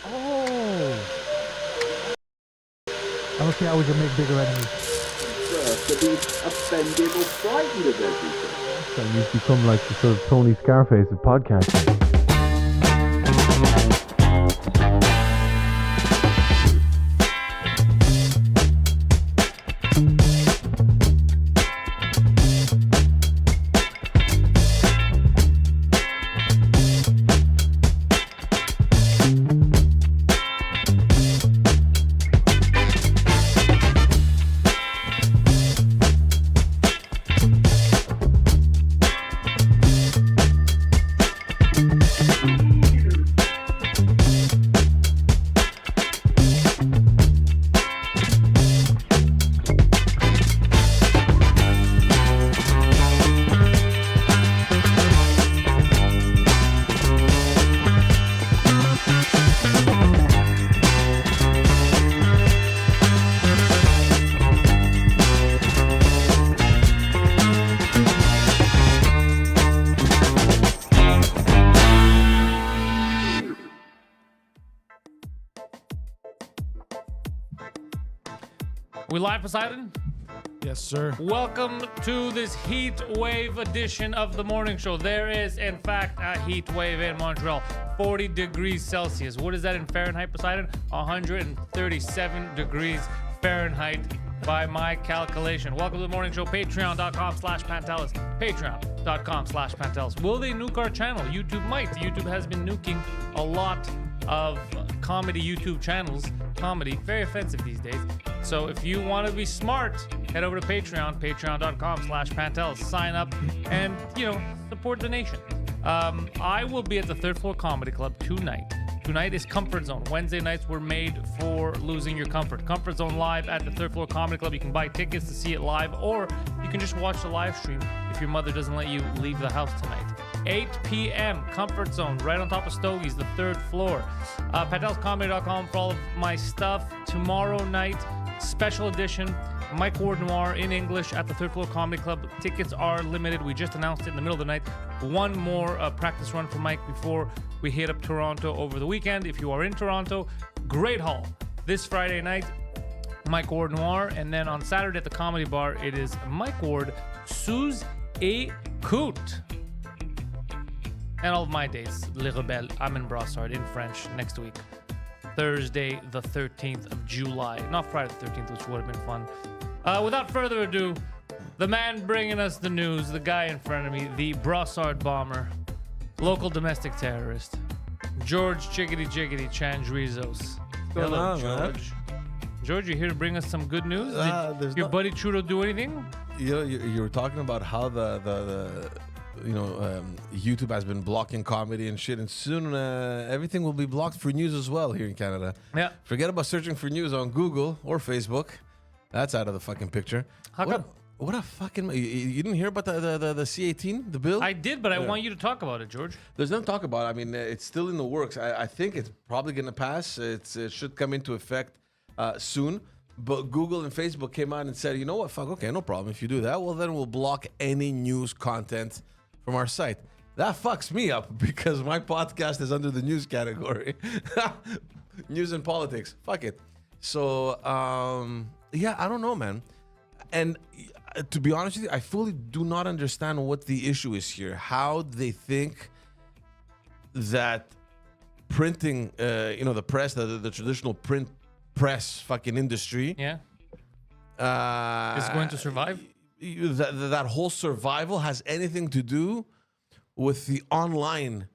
Oh. Okay, I was your make bigger enemy. To be offended or frightened of everything. So you've become like the sort of Tony Scarface of podcasting. We live, Poseidon? Yes, sir. Welcome to this heat wave edition of the morning show. There is, in fact, a heat wave in Montreal. 40 degrees Celsius. What is that in Fahrenheit, Poseidon? 137 degrees Fahrenheit by my calculation. Welcome to the morning show. Patreon.com/Pantelis. Patreon.com/Pantelis. Will they nuke our channel? YouTube might. YouTube has been nuking a lot of comedy YouTube channels. Comedy, very offensive these days. So if you want to be smart, head over to Patreon, patreon.com/Pantelis. Sign up and, support the nation. I will be at the Third Floor Comedy Club tonight. Tonight is Comfort Zone. Wednesday nights were made for losing your comfort. Comfort Zone live at the Third Floor Comedy Club. You can buy tickets to see it live, or you can just watch the live stream if your mother doesn't let you leave the house tonight. 8 p.m. Comfort Zone, right on top of Stogie's, the third floor. PantelisComedy.com for all of my stuff. Tomorrow night, special edition, Mike Ward Noir in English at the Third Floor Comedy Club. Tickets are limited. We just announced it in the middle of the night. One more practice run for Mike before we hit up Toronto over the weekend. If you are in Toronto, great hall. This Friday night, Mike Ward Noir. And then on Saturday at the Comedy Bar, it is Mike Ward, Sous et Coute. And all of my days, Les Rebelles. I'm in Brossard in French next week. Thursday, the 13th of July. Not Friday the 13th, which would have been fun. Without further ado, the man bringing us the news, the guy in front of me, the Brossard bomber, local domestic terrorist, George Chickadee Chandrizos. Hello, George. George, you here to bring us some good news? Did your buddy Trudeau do anything? You were talking about how YouTube has been blocking comedy and shit, and soon everything will be blocked for news as well here in Canada. Yeah. Forget about searching for news on Google or Facebook. That's out of the fucking picture. How come? What a fucking... You didn't hear about the C-18, the bill? I did, but I want you to talk about it, George. There's nothing to talk about. I mean, it's still in the works. I think it's probably going to pass. It should come into effect soon. But Google and Facebook came out and said, you know what? Fuck, okay, no problem. If you do that, well, then we'll block any news content from our site. That fucks me up because my podcast is under the news category. News and politics. Fuck it. So, I don't know, man. And to be honest with you, I fully do not understand what the issue is here. How they think that printing, the press, the traditional print press fucking industry. Yeah. Is going to survive? That whole survival has anything to do with the online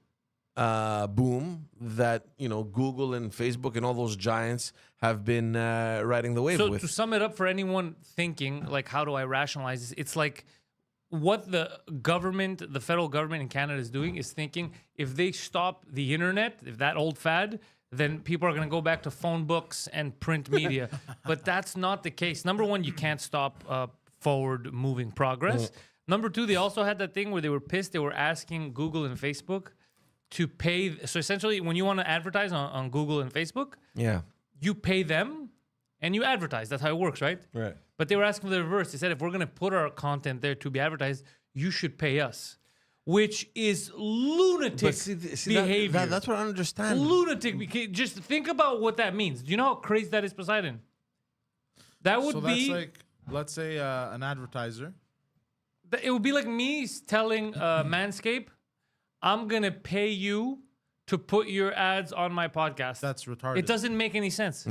boom that Google and Facebook and all those giants have been riding the wave with. So to sum it up for anyone thinking, like, how do I rationalize this? It's like what the federal government in Canada is doing is thinking if they stop the internet, if that old fad, then people are going to go back to phone books and print media. But that's not the case. Number one, you can't stop forward moving progress. Number two, they also had that thing where they were pissed. They were asking Google and Facebook to pay. So essentially, when you want to advertise on Google and Facebook, you pay them and you advertise. That's how it works, right? Right. But they were asking for the reverse. They said, if we're going to put our content there to be advertised, you should pay us. which is lunatic behavior. That's what I understand. Lunatic. Because just think about what that means. Do you know how crazy that is, Poseidon? That would So be. that's like, let's say an advertiser. It would be like me telling Manscaped, I'm gonna pay you to put your ads on my podcast. That's retarded. It doesn't make any sense.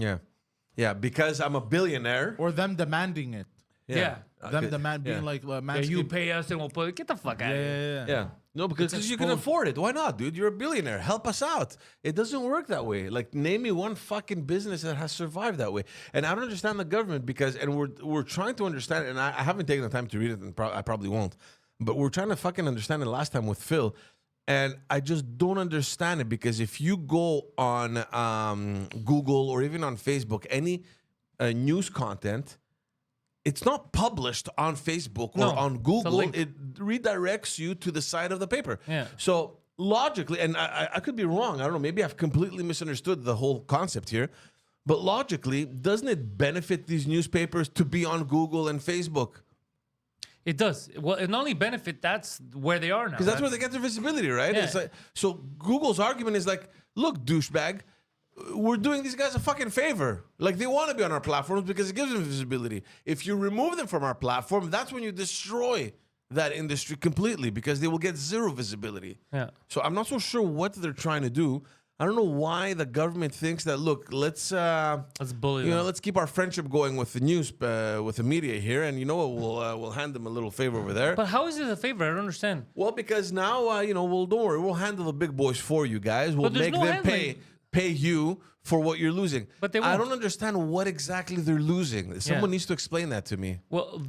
Yeah, because I'm a billionaire. Or them demanding it. Yeah. Them being like, Yeah, Manscaped. you pay us and we'll put it. Get the fuck out of here. Yeah. No, because you can afford it. Why not, dude? You're a billionaire. Help us out. It doesn't work that way. Like, name me one fucking business that has survived that way. And I don't understand the government because, and we're trying to understand, and I haven't taken the time to read it, and I probably won't. But we're trying to fucking understand it last time with Phil. And I just don't understand it because if you go on Google or even on Facebook, any news content, it's not published on Facebook or on Google. It redirects you to the side of the paper. Yeah. So logically, and I could be wrong. I don't know. Maybe I've completely misunderstood the whole concept here. But logically, doesn't it benefit these newspapers to be on Google and Facebook? It does. Well, it not only benefit, that's where they are now. Because that's where they get their visibility, right? Yeah. It's like, so Google's argument is like, look, douchebag, we're doing these guys a fucking favor. Like, they want to be on our platforms because it gives them visibility. If you remove them from our platform, that's when you destroy that industry completely because they will get zero visibility. Yeah. So I'm not so sure what they're trying to do. I don't know why the government thinks that, look, let's bully them. let's keep our friendship going with the news, with the media here, and you know what, we'll hand them a little favor over there. But how is it a favor? I don't understand. Well, because now, don't worry, we'll handle the big boys for you guys. We'll there's make no them handling. pay you for what you're losing. But they I won't. don't understand what exactly they're losing. Someone needs to explain that to me. Well,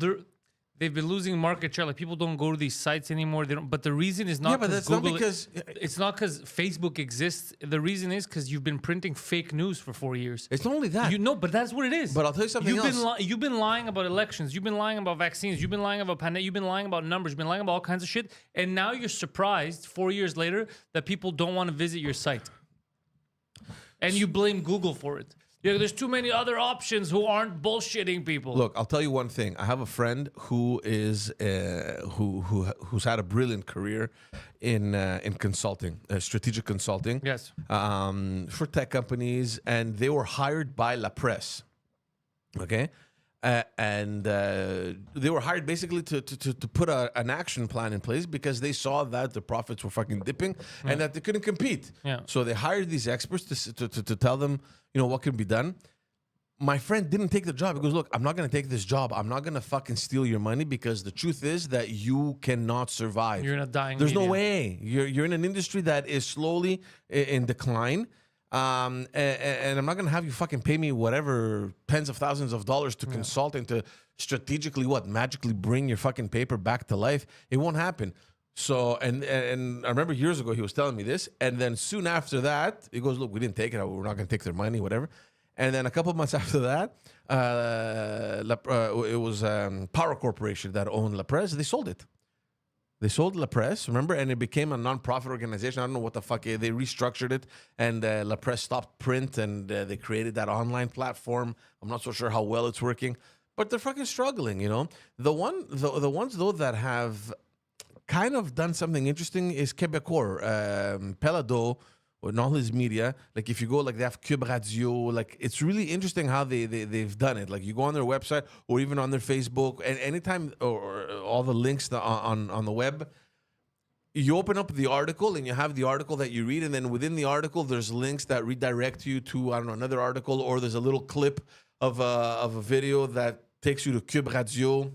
they've been losing market share. Like, people don't go to these sites anymore. They don't. But the reason is not. But that's not Google, because it's not because Facebook exists. The reason is because you've been printing fake news for 4 years. it's not only that. You know, but that's what it is. But I'll tell you something else. You've been lying about elections. You've been lying about vaccines. You've been lying about pandemic. You've been lying about numbers. You've been lying about all kinds of shit. And now you're surprised 4 years later that people don't want to visit your site. And you blame Google for it. Yeah, there's too many other options who aren't bullshitting people. Look, I'll tell you one thing. I have a friend who is who's had a brilliant career in consulting, strategic consulting. Yes. For tech companies, and they were hired by La Presse. Okay. And they were hired basically to put an action plan in place because they saw that the profits were fucking dipping and that they couldn't compete. Yeah. So they hired these experts to tell them, what can be done. My friend didn't take the job. He goes, look, I'm not going to take this job. I'm not going to fucking steal your money because the truth is that you cannot survive. You're in a dying There's no medium. way. You're in an industry that is slowly in decline. And I'm not gonna have you fucking pay me whatever tens of thousands of dollars to consult and to strategically magically bring your fucking paper back to life. It won't happen. So and I remember years ago he was telling me this, and then soon after that he goes, look, we didn't take it. We're not gonna take their money, whatever. And then a couple of months after that, it was Power Corporation that owned La Presse. They sold it. They sold La Presse, remember? And it became a non-profit organization. I don't know what the fuck. They restructured it, and La Presse stopped print, and they created that online platform. I'm not so sure how well it's working, but they're fucking struggling, The ones, though, that have kind of done something interesting is Québécois, Pelado, and all his media. Like, if you go, like, they have Cube Radio. Like, it's really interesting how they've done it. Like, you go on their website or even on their Facebook, and anytime, or all the links on the web, you open up the article and you have the article that you read, and then within the article, there's links that redirect you to, I don't know, another article, or there's a little clip of a video that takes you to Cube Radio.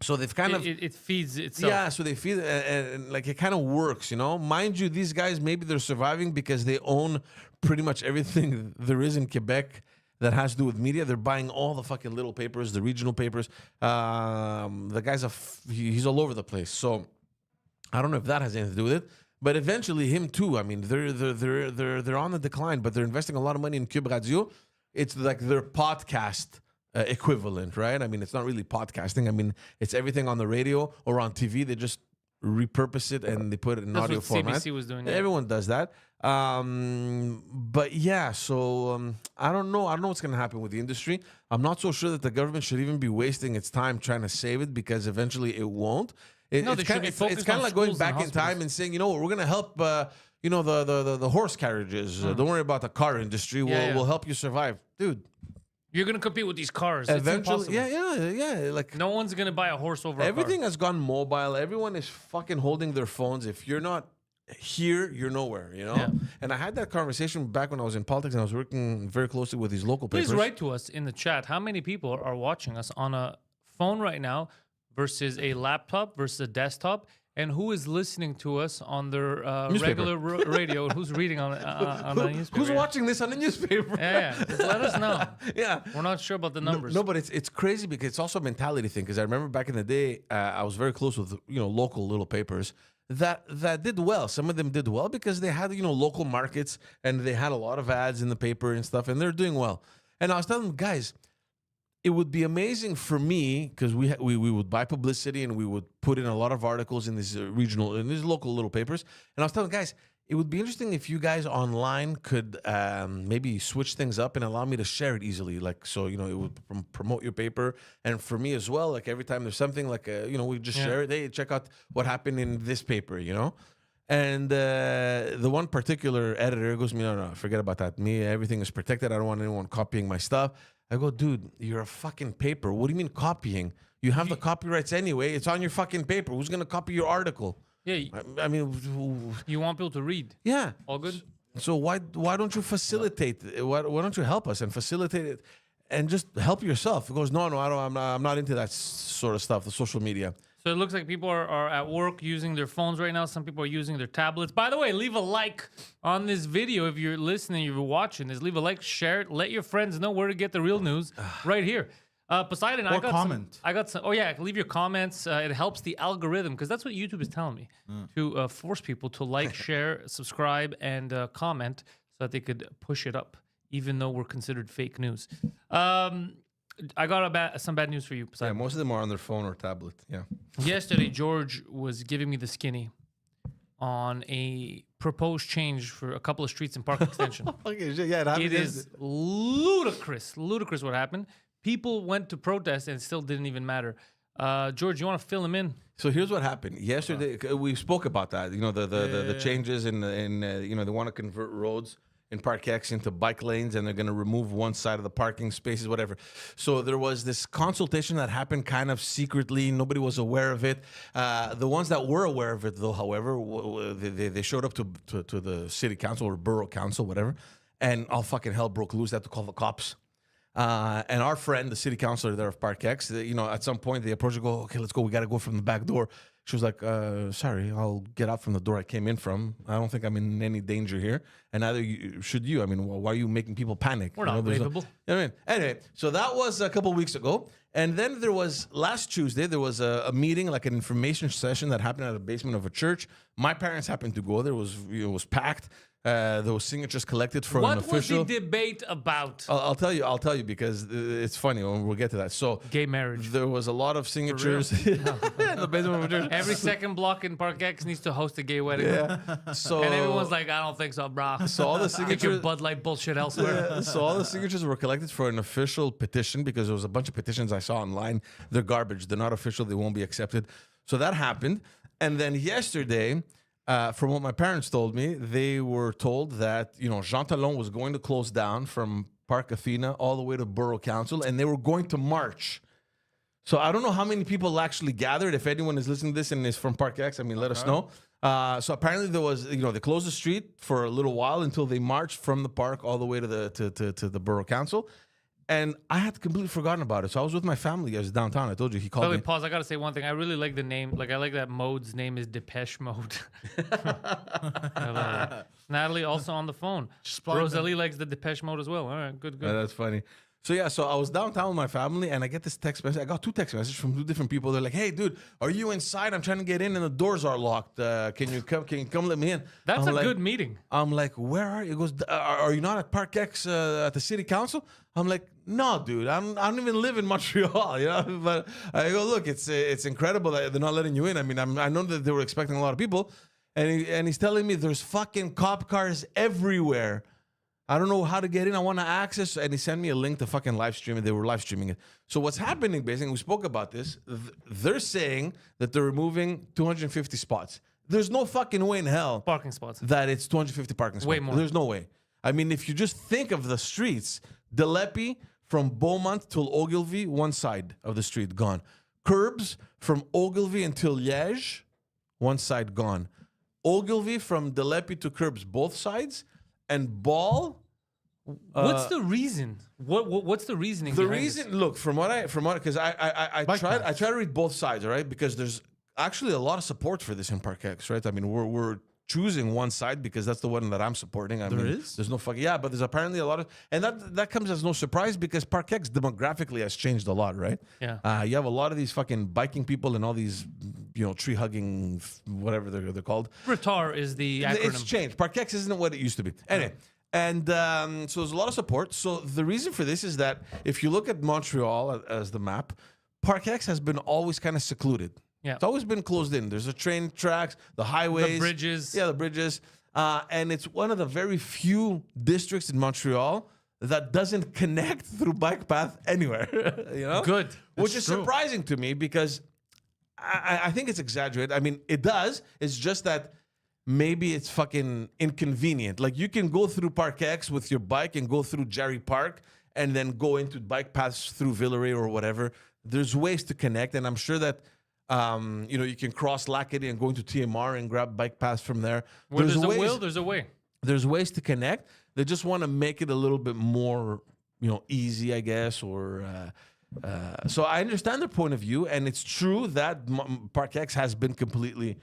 So they've kind of... It feeds itself. Yeah, so they feed and like, it kind of works, Mind you, these guys, maybe they're surviving because they own pretty much everything there is in Quebec that has to do with media. They're buying all the fucking little papers, the regional papers. The guy's he's all over the place. So I don't know if that has anything to do with it. But eventually, him too. I mean, they're on the decline, but they're investing a lot of money in Cube Radio. It's like their podcast equivalent, right? I mean, it's not really podcasting. I mean, it's everything on the radio or on TV. They just repurpose it and they put it in That's audio what format. CBC was doing. Yeah. Everyone does that. But yeah, so I don't know. I don't know what's going to happen with the industry. I'm not so sure that the government should even be wasting its time trying to save it because eventually it won't. No, it's they should kind be of focused like on going schools back and in time hospitals. and saying, you know what, we're gonna help. The horse carriages. Don't worry about the car industry. Yeah. We'll help you survive, dude. You're gonna compete with these cars. It's Eventually, impossible. yeah. Like No one's gonna buy a horse over everything a car. has gone mobile. Everyone is fucking holding their phones. If you're not here, you're nowhere. Yeah. And I had that conversation back when I was in politics and I was working very closely with these local papers. Please write to us in the chat. How many people are watching us on a phone right now versus a laptop versus a desktop? And who is listening to us on their regular radio? And who's reading on a newspaper? Who's watching this on the newspaper? Yeah. Just let us know. Yeah. We're not sure about the numbers. No, but it's crazy because it's also a mentality thing. Because I remember back in the day, I was very close with local little papers that did well. Some of them did well because they had local markets and they had a lot of ads in the paper and stuff, and they're doing well. And I was telling them, guys, it would be amazing for me because we would buy publicity and we would put in a lot of articles in these these local little papers. And I was telling guys, it would be interesting if you guys online could maybe switch things up and allow me to share it easily. Like, so, it would promote your paper. And for me as well, like every time there's something like, we just share it. Hey, check out what happened in this paper, And the one particular editor goes, no, forget about that. Everything is protected. I don't want anyone copying my stuff. I go, dude, you're a fucking paper. What do you mean copying? You have the copyrights anyway. It's on your fucking paper. Who's going to copy your article? Yeah. I mean, You want people to read. yeah. All good? So why don't you facilitate? Why don't you help us and facilitate it and just help yourself? He goes, no, I'm not into that sort of stuff, the social media. So it looks like people are at work using their phones right now. Some people are using their tablets. By the way, leave a like on this video if you're listening, if you're watching this. Leave a like, share it, let your friends know where to get the real news right here. Poseidon, I got comment. some. Oh yeah, leave your comments. It helps the algorithm because that's what YouTube is telling me to force people to like, share, subscribe, and comment so that they could push it up, even though we're considered fake news. I got some bad news for you, Yeah, Poseidon. most of them are on their phone or tablet. Yeah. Yesterday, George was giving me the skinny on a proposed change for a couple of streets in Park Extension. Okay, yeah, it happened. It is ludicrous what happened. People went to protest and it still didn't even matter. George, you want to fill him in? So here's what happened yesterday. We spoke about that. The changes in they want to convert roads in Park X into bike lanes, and they're going to remove one side of the parking spaces, whatever. So there was this consultation that happened kind of secretly. Nobody was aware of it. The ones that were aware of it, though, however, they showed up to the city council or borough council, whatever, and all fucking hell broke loose. They had to call the cops. And our friend, the city councilor there of Park X, at some point they approached and go, okay, let's go. We got to go from the back door. She was like, sorry, I'll get out from the door I came in from. I don't think I'm in any danger here. And neither should you. I mean, why are you making people panic? We're not believable. Anyway, so that was a couple of weeks ago. And then there was, last Tuesday, there was a meeting, like an information session that happened at the basement of a church. My parents happened to go there. It was packed. There was signatures collected for an official. What was the debate about? I'll tell you because it's funny when we'll get to that. So Gay marriage. there was a lot of signatures in the basement of a church. Every second block in Park X needs to host a gay wedding. Yeah. So And everyone's like, I don't think so, bro. so all the Get your signatures. Bud Light bullshit elsewhere. Yeah, so all the signatures were collected for an official petition because there was a bunch of petitions I saw online. They're garbage. They're not official. They won't be accepted. So that happened. And then yesterday, from what my parents told me, they were told that, Jean Talon was going to close down from Park Athena all the way to Borough Council, and they were going to march. So I don't know how many people actually gathered. If anyone is listening to this and is from Park X, let us know. So apparently there was, they closed the street for a little while until they marched from the park all the way to the Borough Council. And I had completely forgotten about it. So I was with my family. I was downtown. I told you, he called me. Pause. I got to say one thing. I really like the name. Like, I like that Mode's name is Depeche Mode. I love it. Natalie also on the phone. Rosalie likes the Depeche Mode as well. All right, good. That's funny. So yeah, so I was downtown with my family, and I get this text message. I got 2 text messages from 2 different people. They're like, "Hey, dude, are you inside? I'm trying to get in, and the doors are locked. Can you come let me in?" That's I'm a like, good meeting. I'm like, "Where are you?" He goes, "Are you not at Park X at the city council?" I'm like, "No, dude. I don't even live in Montreal, But I go, "Look, it's incredible that they're not letting you in. I mean, I know that they were expecting a lot of people, and he's telling me there's fucking cop cars everywhere." I don't know how to get in. I want to access. And he sent me a link to fucking live stream it. They were live streaming it. So what's happening, basically, we spoke about this. They're saying that they're removing 250 spots. There's no fucking way in hell Parking spots. that it's 250 parking spots. Way more. There's no way. I mean, if you just think of the streets, Delepi from Beaumont till Ogilvy, one side of the street gone. Curbs from Ogilvy until Liège, one side gone. Ogilvy from Delepi to Curbs, both sides. And Ball. What's the reason? What's the reasoning? The behind reason, this? look, from what because I try to read both sides, all right? Because there's actually a lot of support for this in Parkex, right? I mean, we're choosing one side because that's the one that I'm supporting. I mean, there's no fucking but there's apparently a lot of, and that comes as no surprise because Parkex demographically has changed a lot, right? Yeah. You have a lot of these fucking biking people and all these, tree hugging, whatever they're called. Retard is the acronym. It's changed. Parkex isn't what it used to be. Anyway. And so there's a lot of support. So the reason for this is that if you look at Montreal as the map, Parkex has been always kind of secluded. Yeah. It's always been closed in. There's the train tracks, the highways. The bridges. Yeah, the bridges. And it's one of the very few districts in Montreal that doesn't connect through bike path anywhere. Good. Which is surprising to me because I think it's exaggerated. I mean, it does. It's just that maybe it's fucking inconvenient. Like you can go through Park X with your bike and go through Jerry Park and then go into bike paths through Villeray or whatever. There's ways to connect, and I'm sure that you can cross Lacadie and go into TMR and grab bike paths from there. Where there's a will, there's a way. There's ways to connect. They just want to make it a little bit more, easy, I guess, or. So I understand their point of view, and it's true that Park X has been completely.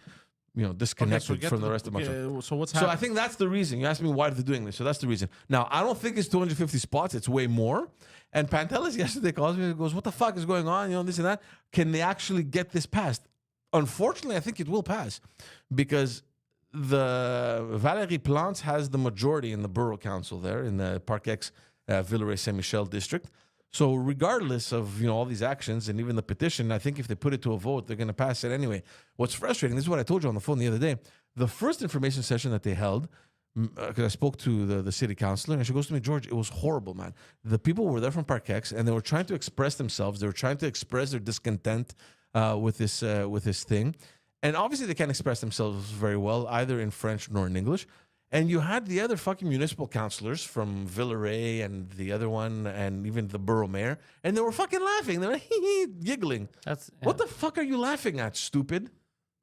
Disconnected from the rest of Montreal. So what's So happening? I think that's the reason. You asked me why they're doing this. So that's the reason. Now, I don't think it's 250 spots. It's way more. And Pantelis yesterday calls me and goes, what the fuck is going on? This and that. Can they actually get this passed? Unfortunately, I think it will pass because the Valérie Plante has the majority in the borough council there in the Park X Villeray Saint-Michel district. So regardless of all these actions and even the petition, I think if they put it to a vote, they're going to pass it anyway. What's frustrating, this is what I told you on the phone the other day. The first information session that they held, because I spoke to the city councilor, and she goes to me, George, it was horrible, man. The people were there from Park X, and they were trying to express themselves. They were trying to express their discontent with this thing. And obviously they can't express themselves very well, either in French nor in English. And you had the other fucking municipal councillors from Villeray and the other one and even the borough mayor. And they were fucking laughing. They were giggling. What the fuck are you laughing at, stupid?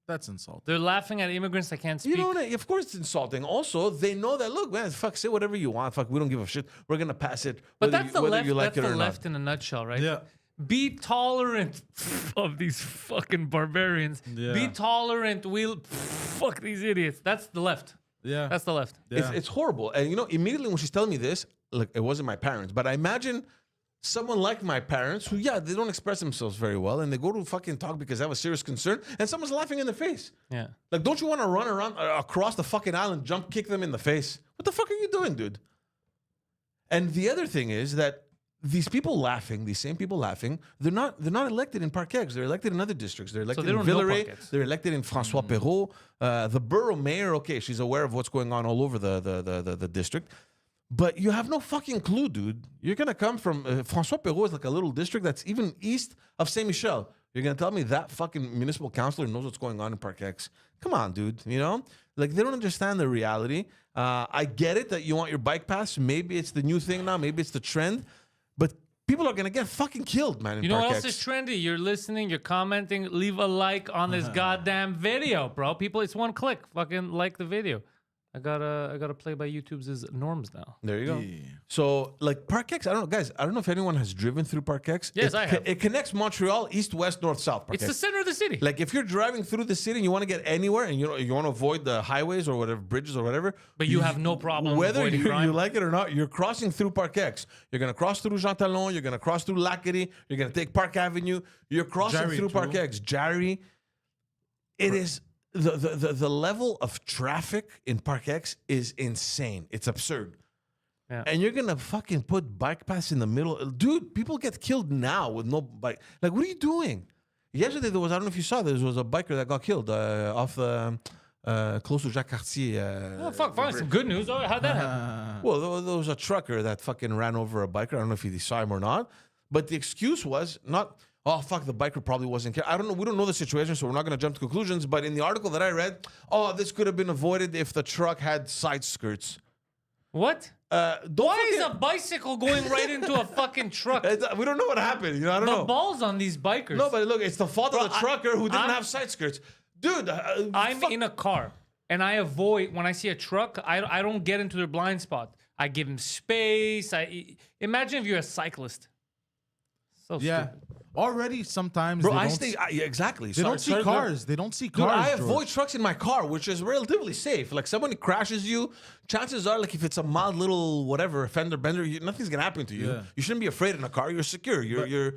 That's insulting. They're laughing at immigrants that can't speak. Of course it's insulting. Also, they know that, look, man, fuck, say whatever you want. Fuck, we don't give a shit. We're going to pass it But whether that's the whether left, you like that's it the or left not. in a nutshell, right? Yeah. Be tolerant of these fucking barbarians. Yeah. Be tolerant. Fuck these idiots. That's the left. Yeah. That's the left. Yeah. It's horrible. And, immediately when she's telling me this, like, it wasn't my parents, but I imagine someone like my parents who, they don't express themselves very well and they go to fucking talk because they have a serious concern and someone's laughing in the face. Yeah. Like, don't you want to run around across the fucking island, jump, kick them in the face? What the fuck are you doing, dude? And the other thing is that these same people laughing, they're not elected in Park X. They're elected in other districts. They're elected they in don't know Villeray. Park X. They're elected in François Perrault. The borough mayor, okay, she's aware of what's going on all over the district. But you have no fucking clue, dude. You're going to come from... François Perrault is like a little district that's even east of Saint-Michel. You're going to tell me that fucking municipal councilor knows what's going on in Park X? Come on, dude. Like, they don't understand the reality. I get it that you want your bike pass. Maybe it's the new thing now. Maybe it's the trend. But people are going to get fucking killed, man, in You know Park what else X. is trendy? You're listening, you're commenting. Leave a like on this goddamn video, bro. People, it's one click. Fucking like the video. I gotta play by YouTube's norms now. There you go. Yeah. So, like, Park X, I don't know, guys, I don't know if anyone has driven through Park X. Yes, I have. It connects Montreal east, west, north, south. Park It's X. the center of the city. Like, if you're driving through the city and you want to get anywhere and you want to avoid the highways or whatever, bridges or whatever. But you have no problem whether avoiding you crime. like it or not, you're crossing through Park X. You're going to cross through Jean Talon. You're going to cross through Lacadie. You're going to take Park Avenue. You're crossing Jarry, through Park too. X. Jarry. It is... The level of traffic in Park X is insane. It's absurd. Yeah. And you're going to fucking put bike paths in the middle. Dude, people get killed now with no bike. Like, what are you doing? Yesterday, I don't know if you saw, there was a biker that got killed off the close to Jacques Cartier. Oh, fuck, fine. Some good news. Oh, how'd that happen? Well, there was a trucker that fucking ran over a biker. I don't know if he saw him or not. But the excuse was not, oh, fuck, the biker probably wasn't care. I don't know. We don't know the situation, so we're not going to jump to conclusions. But in the article that I read, oh, this could have been avoided if the truck had side skirts. What? Why is a bicycle going right into a fucking truck? We don't know what happened. You know, I don't The know. balls on these bikers. No, but look, it's the fault of the trucker who didn't I'm- have side skirts. Dude, I'm in a car and I avoid when I see a truck. I don't get into their blind spot. I give them space. Imagine if you're a cyclist. So Yeah. stupid. Already sometimes bro, they I don't stay exactly. They don't see cars. They don't see Dude, cars. I avoid George. trucks in my car, which is relatively safe. Like someone crashes you, chances are, like if it's a mild little whatever fender bender, nothing's gonna happen to you. Yeah. You shouldn't be afraid in a car. You're secure. You're.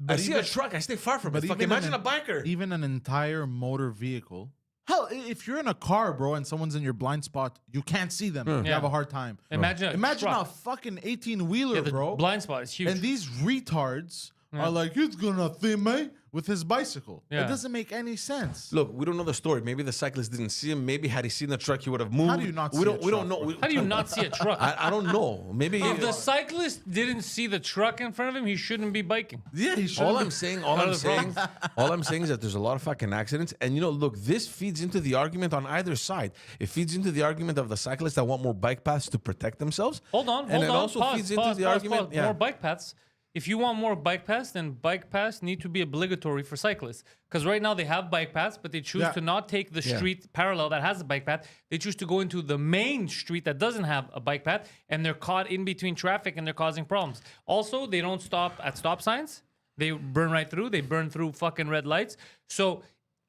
I see a even- truck. I stay far from it. But Fuck, even imagine an- a biker. Even an entire motor vehicle. Hell, if you're in a car, bro, and someone's in your blind spot, you can't see them. You Yeah. have a hard time. Imagine a a truck. fucking 18-wheeler, The bro. blind spot is huge. And these retards are like, it's gonna theme me with his bicycle. Yeah. It doesn't make any sense. Look, we don't know the story. Maybe the cyclist didn't see him. Maybe had he seen the truck, he would have moved. How do you not we see don't. a We don't truck, know. bro? How do you not see a truck? I don't know. Maybe. If the cyclist didn't see the truck in front of him, he shouldn't be biking. Yeah, he should. All I'm saying is that there's a lot of fucking accidents. And you know, look, this feeds into the argument on either side. It feeds into the argument of the cyclists that want more bike paths to protect themselves. Hold on, and hold it on. also Pause, feeds pause, into the pause, argument. pause. Yeah. More bike paths. If you want more bike paths, then bike paths need to be obligatory for cyclists. Because right now they have bike paths, but they choose Yeah. to not take the street parallel that has a bike path. They choose to go into the main street that doesn't have a bike path, and they're caught in between traffic and they're causing problems. Also, they don't stop at stop signs. They burn right through. They burn through fucking red lights. So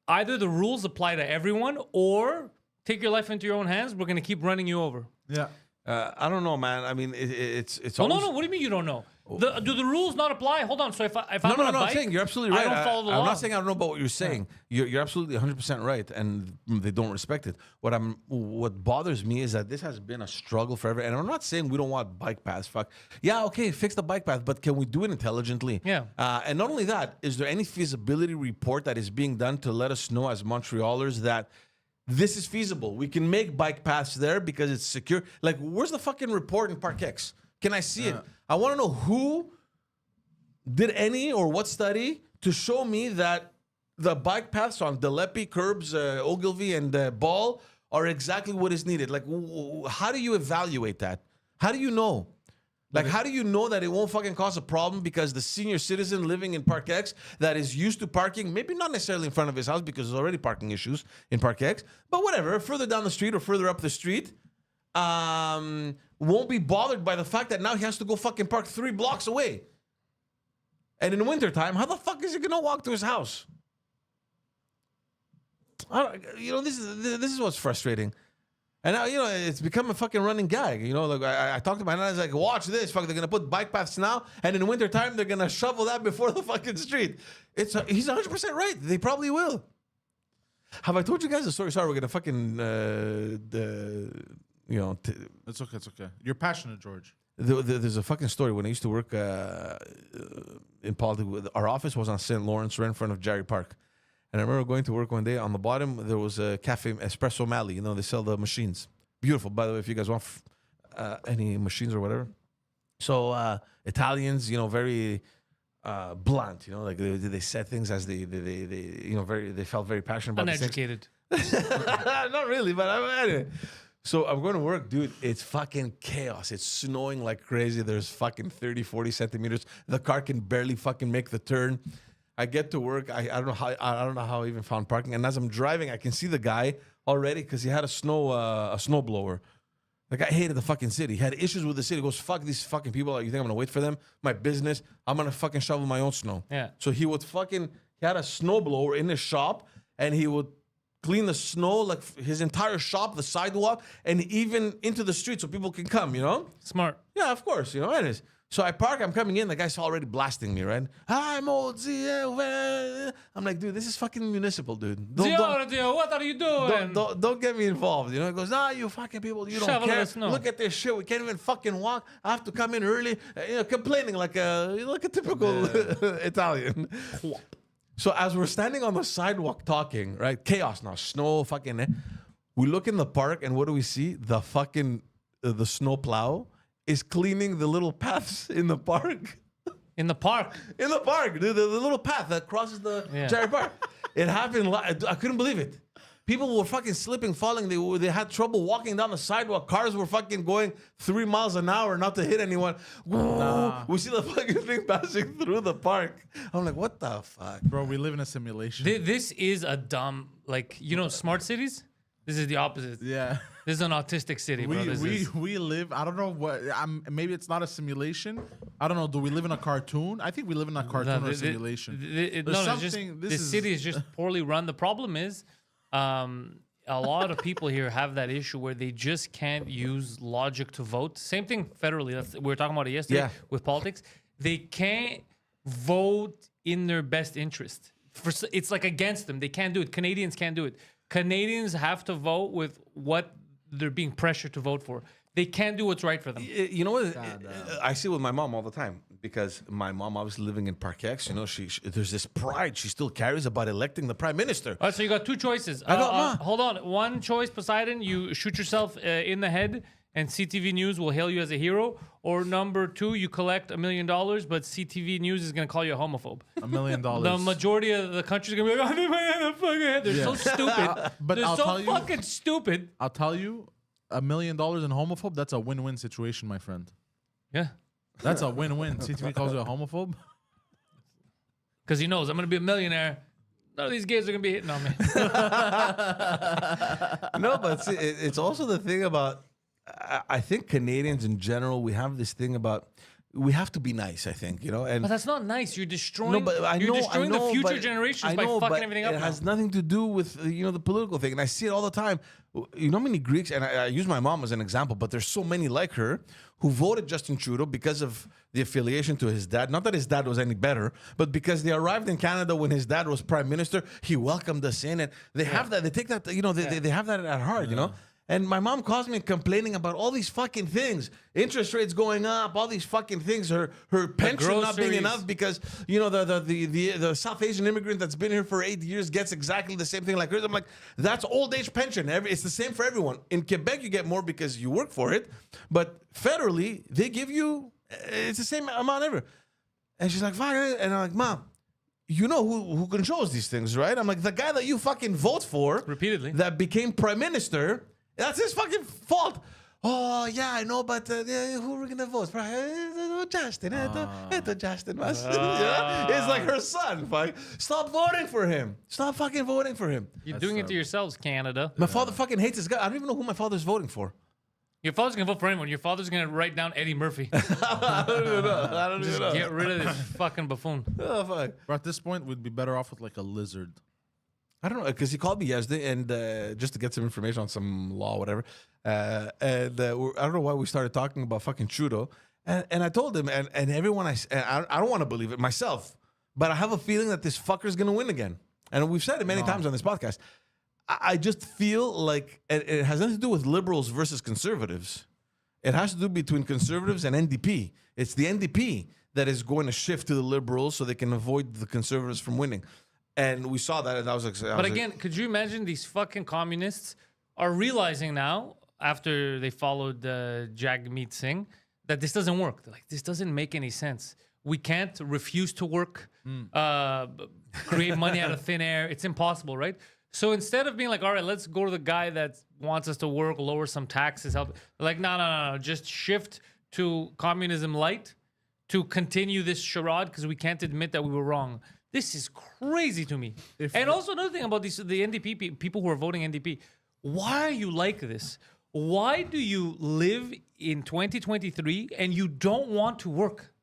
either the rules apply to everyone, or take your life into your own hands. We're gonna keep running you over. Yeah. I don't know, man. I mean, it's Oh, always. no. What do you mean you don't know? Do the rules not apply? Hold on. So if I'm on a I'm bike, saying you're absolutely right. I don't follow the law. I'm not saying I don't know about what you're saying. You're absolutely 100% right, and they don't respect it. What bothers me is that this has been a struggle forever, and I'm not saying we don't want bike paths. Fuck, yeah, okay, fix the bike path, but can we do it intelligently? Yeah. And not only that, is there any feasibility report that is being done to let us know as Montrealers that this is feasible? We can make bike paths there because it's secure. Like, where's the fucking report in Park X? Can I see it? I want to know who did any or what study to show me that the bike paths on Delepi, Curbs, Ogilvy, and Ball are exactly what is needed. Like, how do you evaluate that? How do you know? Like, how do you know that it won't fucking cause a problem because the senior citizen living in Park X that is used to parking, maybe not necessarily in front of his house because there's already parking issues in Park X, but whatever, further down the street or further up the street, won't be bothered by the fact that now he has to go fucking park 3 blocks away. And in wintertime, how the fuck is he gonna walk to his house? This is what's frustrating. And now, it's become a fucking running gag. Like I talked to my nana, I was like, watch this. Fuck, they're going to put bike paths now. And in wintertime, they're going to shovel that before the fucking street. He's 100% right. They probably will. Have I told you guys the story? Sorry, we're going to fucking, It's okay. It's okay. You're passionate, George. there's a fucking story. When I used to work in politics, our office was on St. Lawrence, right in front of Jarry Park. And I remember going to work one day. On the bottom, there was a cafe, Espresso Mali. They sell the machines. Beautiful, by the way, if you guys want any machines or whatever. So Italians, very blunt. Like they said things as they felt very passionate about these things. Uneducated. Not really, but anyway. So I'm going to work, dude. It's fucking chaos. It's snowing like crazy. There's fucking 30, 40 centimeters. The car can barely fucking make the turn. I get to work. I don't know how I even found parking. And as I'm driving, I can see the guy already because he had a snow blower. The guy hated the fucking city. He had issues with the city. He goes, fuck these fucking people. You think I'm gonna wait for them? My business. I'm gonna fucking shovel my own snow. Yeah. So he had a snow blower in his shop, and he would clean the snow, like his entire shop, the sidewalk, and even into the street so people can come. Smart. Yeah, of course. Anyways. So I park, I'm coming in, the guy's already blasting me, right? I'm old, I'm like, dude, this is fucking municipal, dude. What are you doing? Don't get me involved. He goes, you fucking people, you don't Shovel care. the snow. Look at this shit. We can't even fucking walk. I have to come in early, complaining like a typical Italian. So as we're standing on the sidewalk talking, right? Chaos now, snow, fucking. We look in the park, and what do we see? The fucking the snow plow is cleaning the little paths in the park. In the park. In the park, the little path that crosses the Cherry Park. It happened. I couldn't believe it. People were fucking slipping, falling. They had trouble walking down the sidewalk. Cars were fucking going 3 miles an hour, not to hit anyone. We see the fucking thing passing through the park. I'm like, what the fuck, Bro, we live in a simulation. This is a dumb, like, smart cities? This is the opposite. Yeah. This is an autistic city, bro. We live. I don't know what. Maybe it's not a simulation. I don't know. Do we live in a cartoon? I think we live in a cartoon or a simulation. The city is just poorly run. The problem is, a lot of people here have that issue where they just can't use logic to vote. Same thing federally. We were talking about it yesterday with politics. They can't vote in their best interest. It's like against them. They can't do it. Canadians can't do it. Canadians have to vote with what they're being pressured to vote for. They can't do what's right for them. You know what? I see it with my mom all the time because my mom, obviously living in Park X, she there's this pride she still carries about electing the prime minister. All right, so you got two choices. Hold on. One choice, Poseidon, you shoot yourself in the head and CTV News will hail you as a hero. Or number two, you collect $1 million, but CTV News is going to call you a homophobe. $1 million. The majority of the country is going to be like, they're so stupid. But they're I'll so tell you, fucking stupid. I'll tell you, $1 million in homophobe, that's a win-win situation, my friend. Yeah. That's a win-win. CTV calls you a homophobe? Because he knows I'm going to be a millionaire. None of these gays are going to be hitting on me. No, but see, it's also the thing about, I think Canadians in general, we have this thing about, we have to be nice, I think, and But that's not nice. You're destroying, you're destroying the future generations by fucking everything up. It has nothing to do with the political thing, and I see it all the time. You know how many Greeks, and I use my mom as an example, but there's so many like her who voted Justin Trudeau because of the affiliation to his dad. Not that his dad was any better, but because they arrived in Canada when his dad was prime minister, he welcomed us in, and they have that. They take that. They have that at heart. And my mom calls me complaining about all these fucking things. Interest rates going up, all these fucking things. Her pension not being enough because, the South Asian immigrant that's been here for 8 years gets exactly the same thing like hers. I'm like, that's old age pension. It's the same for everyone. In Quebec, you get more because you work for it. But federally, they give you, it's the same amount ever. And she's like, fine. And I'm like, Mom, you know who controls these things, right? I'm like, the guy that you fucking vote for. Repeatedly. That became prime minister. That's his fucking fault. Oh, yeah, I know, but who are we going to vote? Justin. Justin. It's like her son. Stop voting for him. Stop fucking voting for him. You're doing it to yourselves, Canada. My father fucking hates this guy. I don't even know who my father's voting for. Your father's going to vote for anyone. Your father's going to write down Eddie Murphy. I don't even know. Just get rid of this fucking buffoon. Oh, fuck. But at this point, we'd be better off with like a lizard. I don't know, because he called me yesterday and just to get some information on some law, whatever. I don't know why we started talking about fucking Trudeau. And I told him, and everyone, I don't want to believe it myself, but I have a feeling that this fucker's going to win again. And we've said it many times on this podcast. I just feel like it has nothing to do with liberals versus conservatives. It has to do between conservatives and NDP. It's the NDP that is going to shift to the liberals so they can avoid the conservatives from winning. And we saw that, and I was like... But again, could you imagine these fucking communists are realizing now, after they followed Jagmeet Singh, that this doesn't work. They're like, this doesn't make any sense. We can't refuse to work, create money out of thin air. It's impossible, right? So instead of being like, all right, let's go to the guy that wants us to work, lower some taxes, help. Like, no. Just shift to communism light to continue this charade because we can't admit that we were wrong. This is crazy to me. And also another thing about the NDP people who are voting NDP, why are you like this? Why do you live in 2023 and you don't want to work?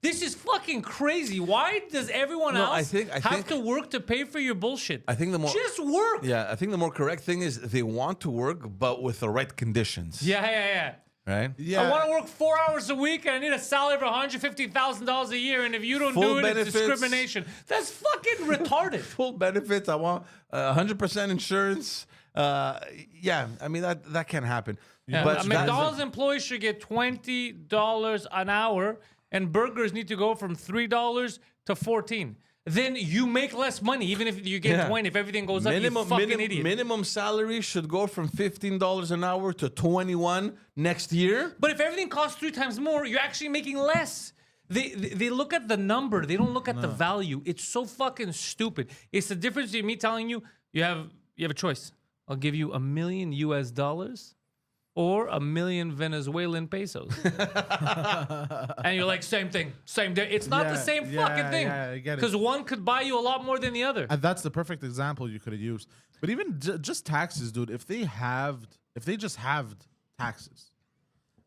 This is fucking crazy. Why does everyone else have to work to pay for your bullshit? I think just work. Yeah, I think the more correct thing is they want to work, but with the right conditions. Yeah. Right? Yeah. I want to work 4 hours a week and I need a salary of $150,000 a year. And if you don't Full do it, benefits. it's discrimination. That's fucking retarded. Full benefits. I want 100% insurance. Yeah, I mean, that can't happen. Yeah, But a McDonald's employee should get $20 an hour and burgers need to go from $3 to $14. then you make less money, even if you get 20. If everything goes up, you fucking idiot. Minimum salary should go from $15 an hour to 21 next year. But if everything costs 3 times more, you're actually making less. They look at the number. They don't look at the value. It's so fucking stupid. It's the difference between me telling you you have a choice. I'll give you $1 million US or 1 million Venezuelan pesos. And you're like, same thing, same day. It's not the same fucking thing. Yeah, I get it. Because one could buy you a lot more than the other. And that's the perfect example you could have used. But even just taxes, dude. If they just halved taxes,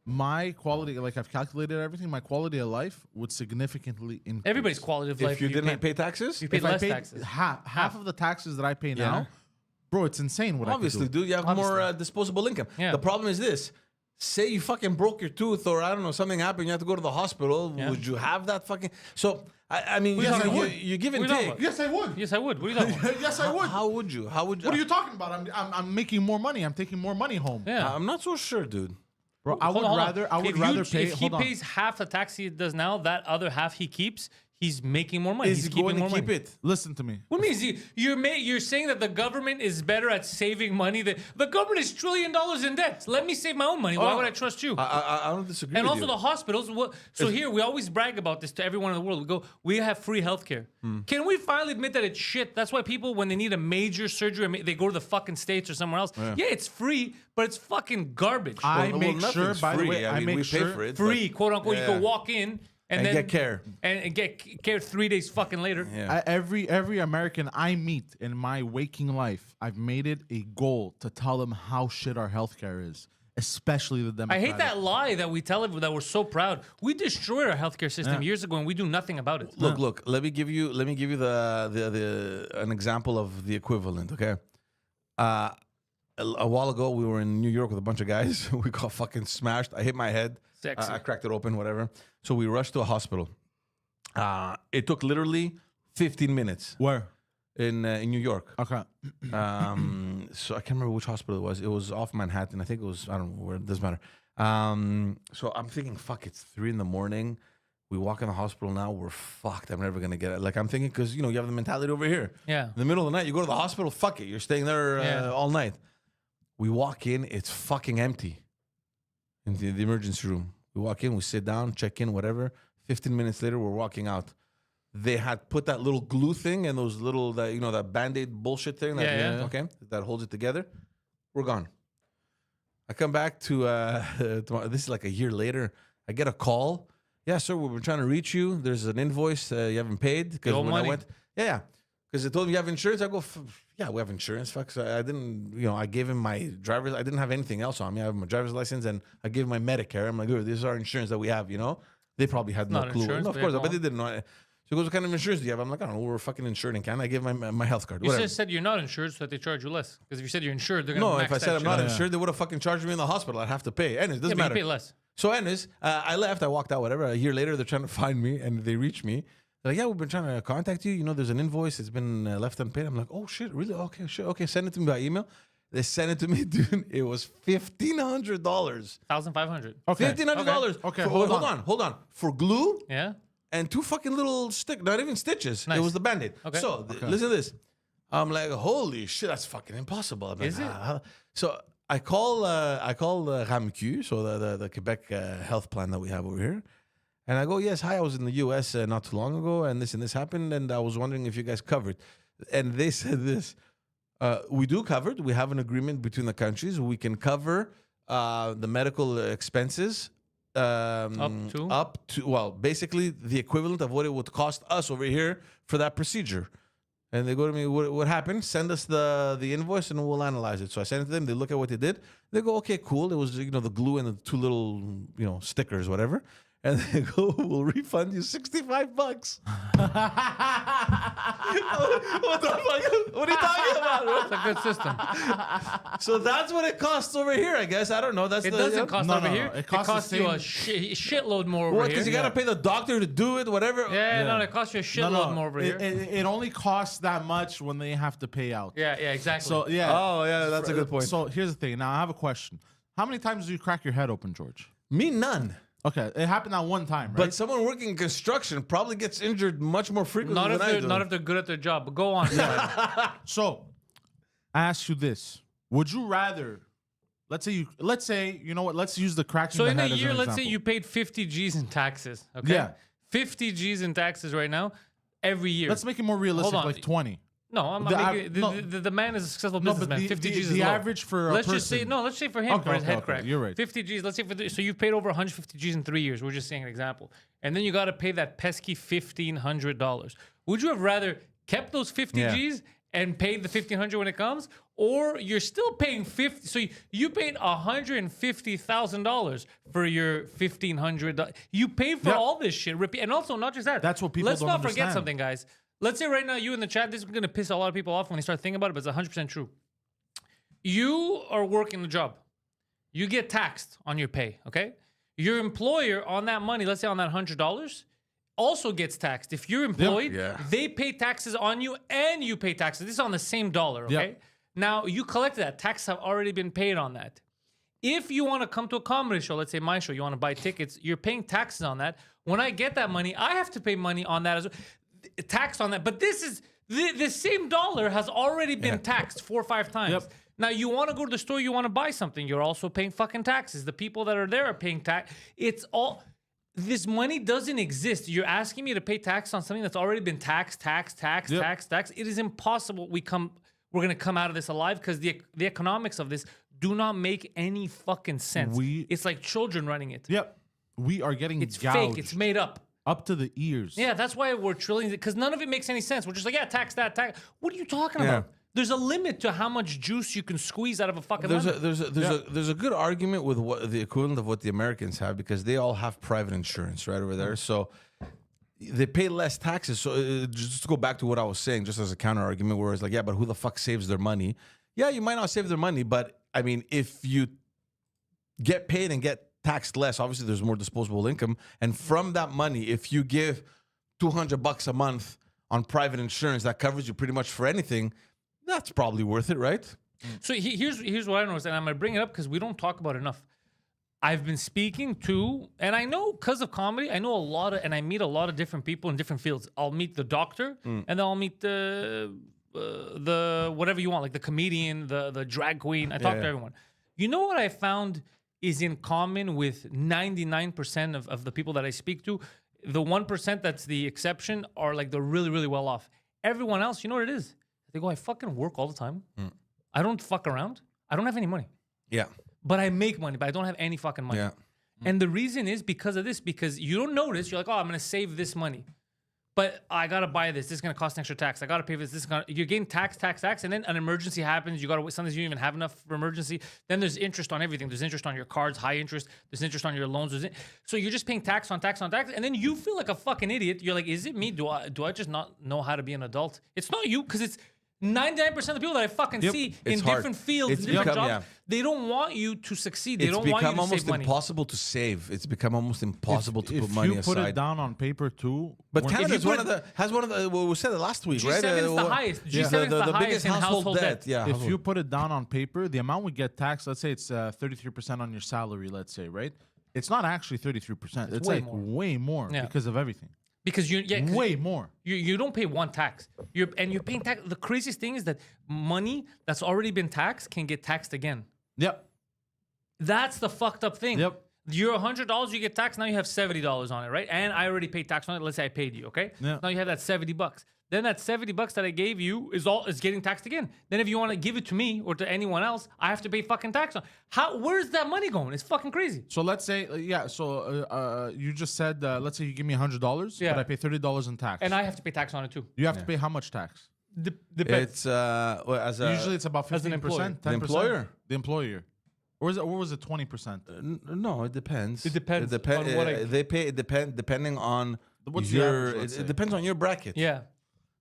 my quality, like I've calculated everything, my quality of life would significantly increase. Everybody's quality of life. If you didn't pay taxes, you paid If I less paid taxes. half of the taxes that I pay now, bro, it's insane what obviously, I could do. dude, you have more disposable income. Yeah. The problem is this. Say you fucking broke your tooth or I don't know, something happened, you have to go to the hospital. Yeah. Would you have that fucking... So, I mean, Yes, I would. you give and What are you take. talking Yes, I would. Yes, I would. What are you talking about? Yes, I would. How would you? How would you? What are you talking about? I'm making more money. I'm taking more money home. Yeah. I'm not so sure, dude. Bro, I would Hold on. rather pay. If he pays half the tax he does now, that other half he keeps, he's making more money. Is He's he keeping going more to keep money. it? Listen to me. What do you mean? You're saying that the government is better at saving money? The government is $1 trillion in debt. Let me save my own money. Why would I trust you? I don't disagree And with also you. the hospitals. So here we always brag about this to everyone in the world. We go, we have free healthcare. Can we finally admit that it's shit? That's why people, when they need a major surgery, they go to the fucking States or somewhere else. Yeah, it's free, but it's fucking garbage. I make sure, nothing's by the free. way, I I mean, make we sure pay for it. Free, but- quote unquote. Yeah. You can walk in and then get care. and get care 3 days fucking later. Yeah. every American I meet in my waking life, I've made it a goal to tell them how shit our healthcare is, especially the I Democratic. hate that lie that we tell everyone that we're so proud. We destroyed our healthcare system years ago and we do nothing about it. Look. Let me give you the an example of the equivalent. Okay. A while ago, we were in New York with a bunch of guys. We got fucking smashed. I hit my head. Sexy. I cracked it open, whatever. So we rushed to a hospital. It took literally 15 minutes Where? in New York. Okay. So I can't remember which hospital it was. It was off Manhattan. I think it was, I don't know where, it doesn't matter. So I'm thinking, fuck, it's 3 a.m. We walk in the hospital now, we're fucked. I'm never going to get it. Like I'm thinking, because, you have the mentality over here. Yeah. In the middle of the night, you go to the hospital, fuck it. You're staying there Yeah. all night. We walk in, it's fucking empty in the emergency room. We walk in, we sit down, check in, whatever. 15 minutes later, we're walking out. They had put that little glue thing and those little, that Band-Aid bullshit thing. That, Yeah. Okay, that holds it together. We're gone. I come back to, this is like a year later. I get a call. Yeah, sir, we've been trying to reach you. There's an invoice you haven't paid. Because Your when money. I went, yeah. Because they told me you have insurance. I go, yeah, we have insurance. Fuck. So I didn't, I gave him my driver's. I didn't have anything else on me. I have my driver's license and I gave him my Medicare. I'm like, oh, this is our insurance that we have. They probably had no Not clue. insurance, No, of but course, yeah, but go they didn't know. So he goes, what kind of insurance do you have? I'm like, I don't know. We're fucking insured in Canada. I gave my health card. You Whatever. just said you're not insured, so that they charge you less. Because if you said you're insured, they're gonna No, max if I that said I'm shit not out. insured, they would have fucking charged me in the hospital. I'd have to pay. Anyways, doesn't Yeah, but matter. you pay less. So, anyways, I left. I walked out, whatever. A year later, they're trying to find me and they reach me. They're like, yeah, we've been trying to contact you. There's an invoice. It's been left unpaid. I'm like, oh, shit, really? Okay, sure. Okay, send it to me by email. They sent it to me, dude. It was $1,500. $1,500. Okay. $1,500. Okay, Hold on. For glue Yeah. and 2 fucking little not even stitches. Nice. It was the Band-Aid. Okay. So, listen to this. I'm like, holy shit, that's fucking impossible. I'm like, Is it? So I call RAMQ, so the Quebec health plan that we have over here. And I go, yes, hi, I was in the U.S. Not too long ago, and this happened, and I was wondering if you guys covered. And they said this, we do cover it. We have an agreement between the countries. We can cover the medical expenses up to, well, basically the equivalent of what it would cost us over here for that procedure. And they go to me, what happened? Send us the invoice and we'll analyze it. So I send it to them. They look at what they did. They go, okay, cool. It was, the glue and the 2 little, stickers, whatever. And they go, we'll refund you $65. What the fuck? What are you talking about, bro? It's a good system. So that's what it costs over here, I guess. I don't know. That's It doesn't cost No, over no, here. it It costs costs, the you a same- shitload more over What? here. Because you got to pay the doctor to do it, whatever. Yeah, no, it costs you a shitload more over here. It only costs that much when they have to pay out. Yeah, exactly. So yeah. Oh, yeah, that's a good point. So here's the thing. Now I have a question. How many times do you crack your head open, George? Me, none. Okay, it happened that one time, right? But someone working in construction probably gets injured much more frequently Not if than I they're do. not if they're good at their job. But go on. So, I ask you this: would you rather? Let's say you know what? Let's use the cracking. So the in a head as year, an let's say example. you paid 50 G's in taxes. Okay. Yeah. 50 G's in taxes right now every year. Let's make it more realistic, Hold on. like 20. No, I'm The not making av- the man is a successful No, but businessman. the- 50 the- G's the is low. average for a let's just say person- no. Let's say for him Okay, for his okay, head okay, crack. you're right. 50 G's. Let's say so you've paid over 150 G's in 3 years. We're just saying an example, and then you got to pay that pesky $1,500. Would you have rather kept those 50 Yeah. G's and paid the 1,500 when it comes, or you're still paying 50? So you paid $150,000 for your 1,500. You pay for Yeah. all this shit, and also not just that. That's what people Let's don't not forget understand. something, guys. Let's say right now you in the chat, this is going to piss a lot of people off when they start thinking about it, but it's 100% true. You are working a job. You get taxed on your pay, okay? Your employer on that money, let's say on that $100, also gets taxed. If you're employed, Yeah. they pay taxes on you and you pay taxes. This is on the same dollar, okay? Yep. Now, you collected that. Taxes have already been paid on that. If you want to come to a comedy show, let's say my show, you want to buy tickets, you're paying taxes on that. When I get that money, I have to pay money on that as well. Tax on that. But this is the same dollar has already been taxed 4 or 5 times. Yep. Now you want to go to the store, you want to buy something, you're also paying fucking taxes. The people that are there are paying tax. It's all this money doesn't exist. You're asking me to pay tax on something that's already been taxed. It is impossible. We're gonna come out of this alive because the economics of this do not make any fucking sense. It's like children running it. Yep. We are getting It's gouged fake. It's made up. up to the ears. Yeah, that's why we're trillions, because none of it makes any sense. We're just like, yeah, tax that, tax. What are you talking about? There's a limit to how much juice you can squeeze out of a fucking lemon. There's a good argument with what the equivalent of what the Americans have because they all have private insurance right over there. So they pay less taxes. So just to go back to what I was saying, just as a counter argument, where it's like, yeah, but who the fuck saves their money? Yeah, you might not save their money, but I mean, if you get paid and get taxed less, obviously there's more disposable income, and from that money, if you give $200 a month on private insurance that covers you pretty much for anything, that's probably worth it, right? So here's what I noticed, and I'm gonna bring it up because we don't talk about it enough. I've been speaking to, and I know because of comedy, I know a lot of, and I meet a lot of different people in different fields. I'll meet the doctor, and then I'll meet the whatever you want, like the comedian, the drag queen. I talk to everyone. You know what I found is in common with 99% of the people that I speak to? The 1% that's the exception are like they're really, really well off. Everyone else, you know what it is? They go, I fucking work all the time. I don't fuck around. I don't have any money. Yeah. But I make money, but I don't have any fucking money. Yeah. And the reason is because of this, because you don't notice, you're like, oh, I'm going to save this money. But I got to buy this. This is going to cost an extra tax. I got to pay for this. This is gonna, you're getting tax. And then an emergency happens. You got to, sometimes you don't even have enough for emergency. Then there's interest on everything. There's interest on your cards, high interest. There's interest on your loans. So you're just paying tax on tax on tax. And then you feel like a fucking idiot. You're like, is it me? Do I just not know how to be an adult? It's not you, because it's 99% of the people that I fucking see in It's hard. different fields, It's different become- jobs, they don't want you to succeed. They It's don't want you become to almost save money. impossible to save. It's become almost impossible to if put money you put aside. it down on paper too. But when- Canada if you is put has one of the. Well, we said it last week, G7 right? is the highest. G7 is the highest biggest in household debt. Yeah. if you put it down on paper, the amount we get taxed, let's say it's 33% on your salary, let's say, right? It's not actually 33%. It's way like more. way more Yeah. because of everything. Because Way more. You don't pay one tax. You're paying tax. The craziest thing is that money that's already been taxed can get taxed again. Yep. That's the fucked up thing. Yep. You're $100, you get taxed. Now you have $70 on it, right? And I already paid tax on it. Let's say I paid you, okay? Yeah. Now you have that $70. Then that $70 that I gave you is getting taxed again. Then if you want to give it to me or to anyone else, I have to pay fucking tax on. Where's that money going? It's fucking crazy. So let's say, you just said, let's say you give me $100, Yeah. but I pay $30 in tax. And I have to pay tax on it too. You have to pay how much tax? Depends. It's as a Usually it's about 15%, as an employer. 10%. The employer? The employer. Or was it 20%? no, it depends. It depends It on what they pay. It depending on What's the your. average, let's It say? depends on your bracket. Yeah.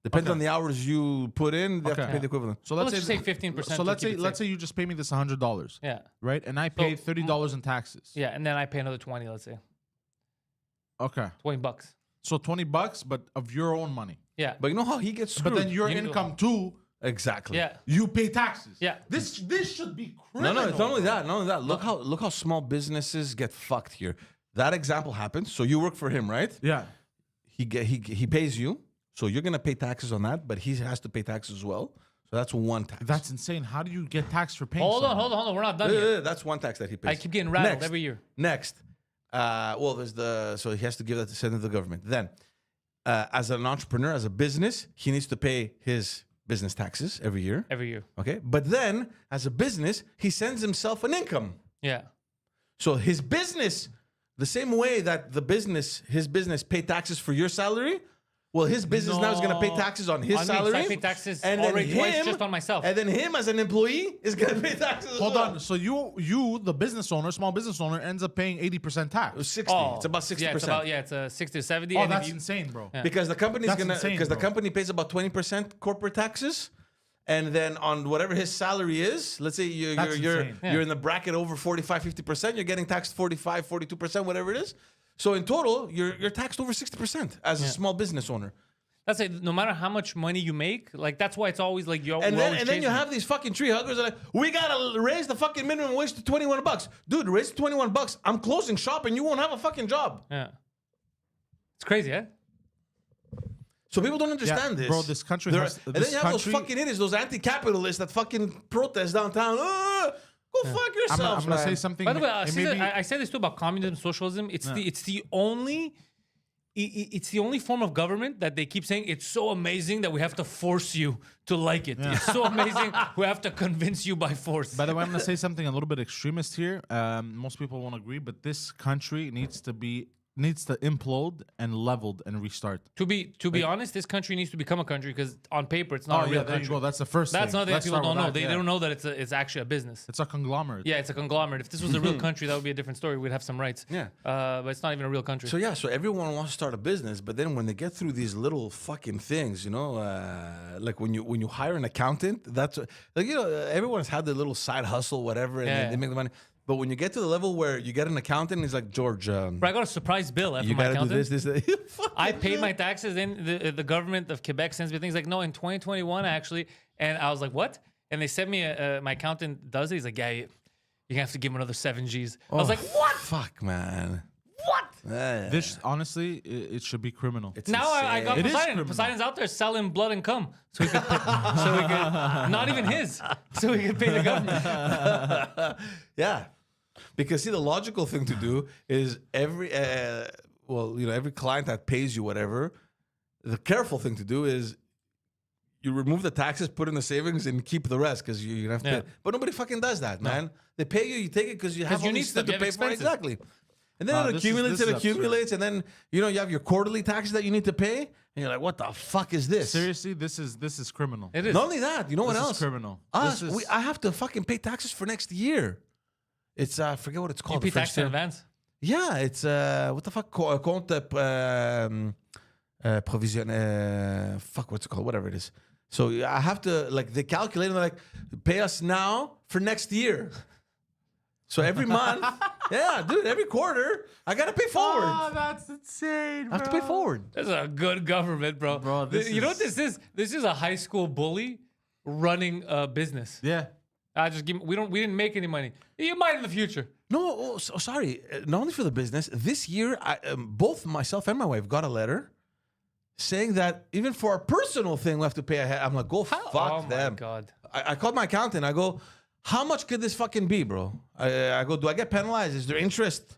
Depends Okay. on the hours you put in. They have to Okay. pay the equivalent. So Let's just say 15%. So to let's keep it say safe. you just pay me this $100, Yeah. right? And I pay $30 in taxes. Yeah, and then I pay another 20, let's say. Okay. $20. So $20, but of your own money. Yeah. But you know how he gets screwed. But then your You can go- income too, exactly. Yeah. you pay taxes. Yeah. This should be No, criminal. no, it's not only that. Not only that. Look how small businesses get fucked here. That example happens. So you work for him, right? Yeah. He pays you. So you're gonna pay taxes on that, but he has to pay taxes as well. So that's one tax. That's insane. How do you get taxed for paying? Hold on, someone? hold on. We're not done yet. That's one tax that he pays. I keep getting rattled Next. every year. Next, well, there's so he has to give that to send to the government. Then, as an entrepreneur, as a business, he needs to pay his business taxes every year. Every year. Okay, but then as a business, he sends himself an income. Yeah. So his business, the same way that his business pay taxes for your salary. Well, his business now is going to pay taxes on his On me, so salary. I pay taxes and already twice just on myself. And then him as an employee is going to pay taxes Hold as well. on. So you, the business owner, small business owner, ends up paying 80% tax. 60. It's about 60%. Yeah, it's a 60 to 70. Oh, and if that's you- insane, bro. Because the company's That's gonna insane, because the bro. company pays about 20% corporate taxes, and then on whatever his salary is, let's say That's insane. you're in the bracket over 45-50%, you're getting taxed 45-42%, whatever it is. So in total, you're taxed over 60% as a small business owner. That's it. No matter how much money you make, like that's why it's always like you're. And we're then always you chasing it. have these fucking tree huggers that are like, we gotta raise the fucking minimum wage to $21. Dude, raise to $21. I'm closing shop and you won't have a fucking job. Yeah. It's crazy, eh? So people don't understand Yeah, this. bro, this country They're- has- and this then you have those country- fucking idiots, those anti-capitalists that fucking protest downtown. Go fuck I'm yourselves, gonna man. say something. By the way, maybe- I said this too about communism, socialism. It's the only. It's the only form of government that they keep saying it's so amazing that we have to force you to like it. It's so amazing we have to convince you by force. By the way, I'm gonna say something a little bit extremist here. Most people won't agree, but this country needs to implode and leveled and restart. To be honest, this country needs to become a country because on paper it's not a real there country. you go. That's the first. That's thing. not that Let's people start don't with know. that, They don't know that it's actually a business. It's a conglomerate. Yeah, it's a conglomerate. If this was a real country, that would be a different story. We'd have some rights. Yeah. But it's not even a real country. So everyone wants to start a business, but then when they get through these little fucking things, like when you hire an accountant, that's like everyone's had their little side hustle, whatever, and Yeah. they make the money. But when you get to the level where you get an accountant, he's like, George, But I got a surprise bill you from my gotta do accountant. this. I paid my taxes, then the government of Quebec sends me things like, no, in 2021 actually, and I was like, what? And they sent me my accountant does it. He's like, yeah, you're gonna have to give him another 7 Gs. I was like, what? Fuck, man. What? This honestly, it should be criminal. It's Now I got It is Poseidon. criminal. Poseidon's out there selling blood and cum, so we could, not even his, so we could pay the government. Yeah. Because see, the logical thing to do is every client that pays you whatever, the careful thing to do is you remove the taxes, put in the savings, and keep the rest because you have to. Yeah. Pay. But nobody fucking does that, man. They pay you, you take it because you have you all need these stuff, stuff to you have pay for. expenses. Exactly. And then it this accumulates is and absurd. accumulates, and then you have your quarterly taxes that you need to pay, and you're like, "What the fuck is this?" Seriously, this is criminal. It is. Not only that, you know what This is else? criminal. Us, This is- I have to fucking pay taxes for next year. It's I forget what it's You called. pay the French tax in term. advance. Yeah, it's what the fuck? Compte provision. Fuck, what's it called? Whatever it is. So I have to they calculate and they're like, pay us now for next year. So every month, yeah, dude, every quarter, I gotta pay forward. Oh, that's insane, I have to pay forward. This is a good government, bro. Bro, this you know what is- this is? This is a high school bully running a business. Yeah. We didn't make any money. You might in the future. No, sorry. Not only for the business. This year, both myself and my wife got a letter saying that even for our personal thing, we have to pay ahead. I'm like, go fuck oh them. my god. I called my accountant. I go, how much could this fucking be, bro? I go, do I get penalized? Is there interest?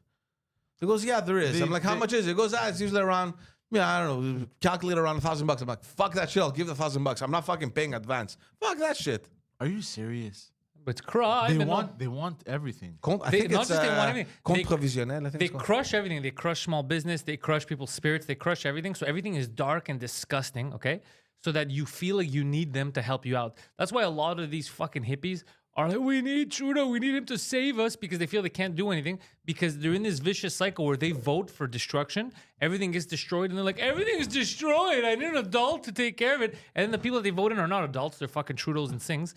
He goes, yeah, there is. I'm like, how much is it? He goes, it's usually around, I don't know, calculate around $1,000. I'm like, fuck that shit. I'll give the $1,000. I'm not fucking paying advance. Fuck that shit. Are you serious? But it's crime. They want everything. I think not it's just they want everything. compte provisionnel. I think They it's called. crush everything. They crush small business. They crush people's spirits. They crush everything. So everything is dark and disgusting, okay? So that you feel like you need them to help you out. That's why a lot of these fucking hippies are like, we need Trudeau. We need him to save us because they feel they can't do anything because they're in this vicious cycle where they vote for destruction. Everything gets destroyed and they're like, everything is destroyed. I need an adult to take care of it. And then the people that they vote in are not adults. They're fucking Trudeaus and Sings.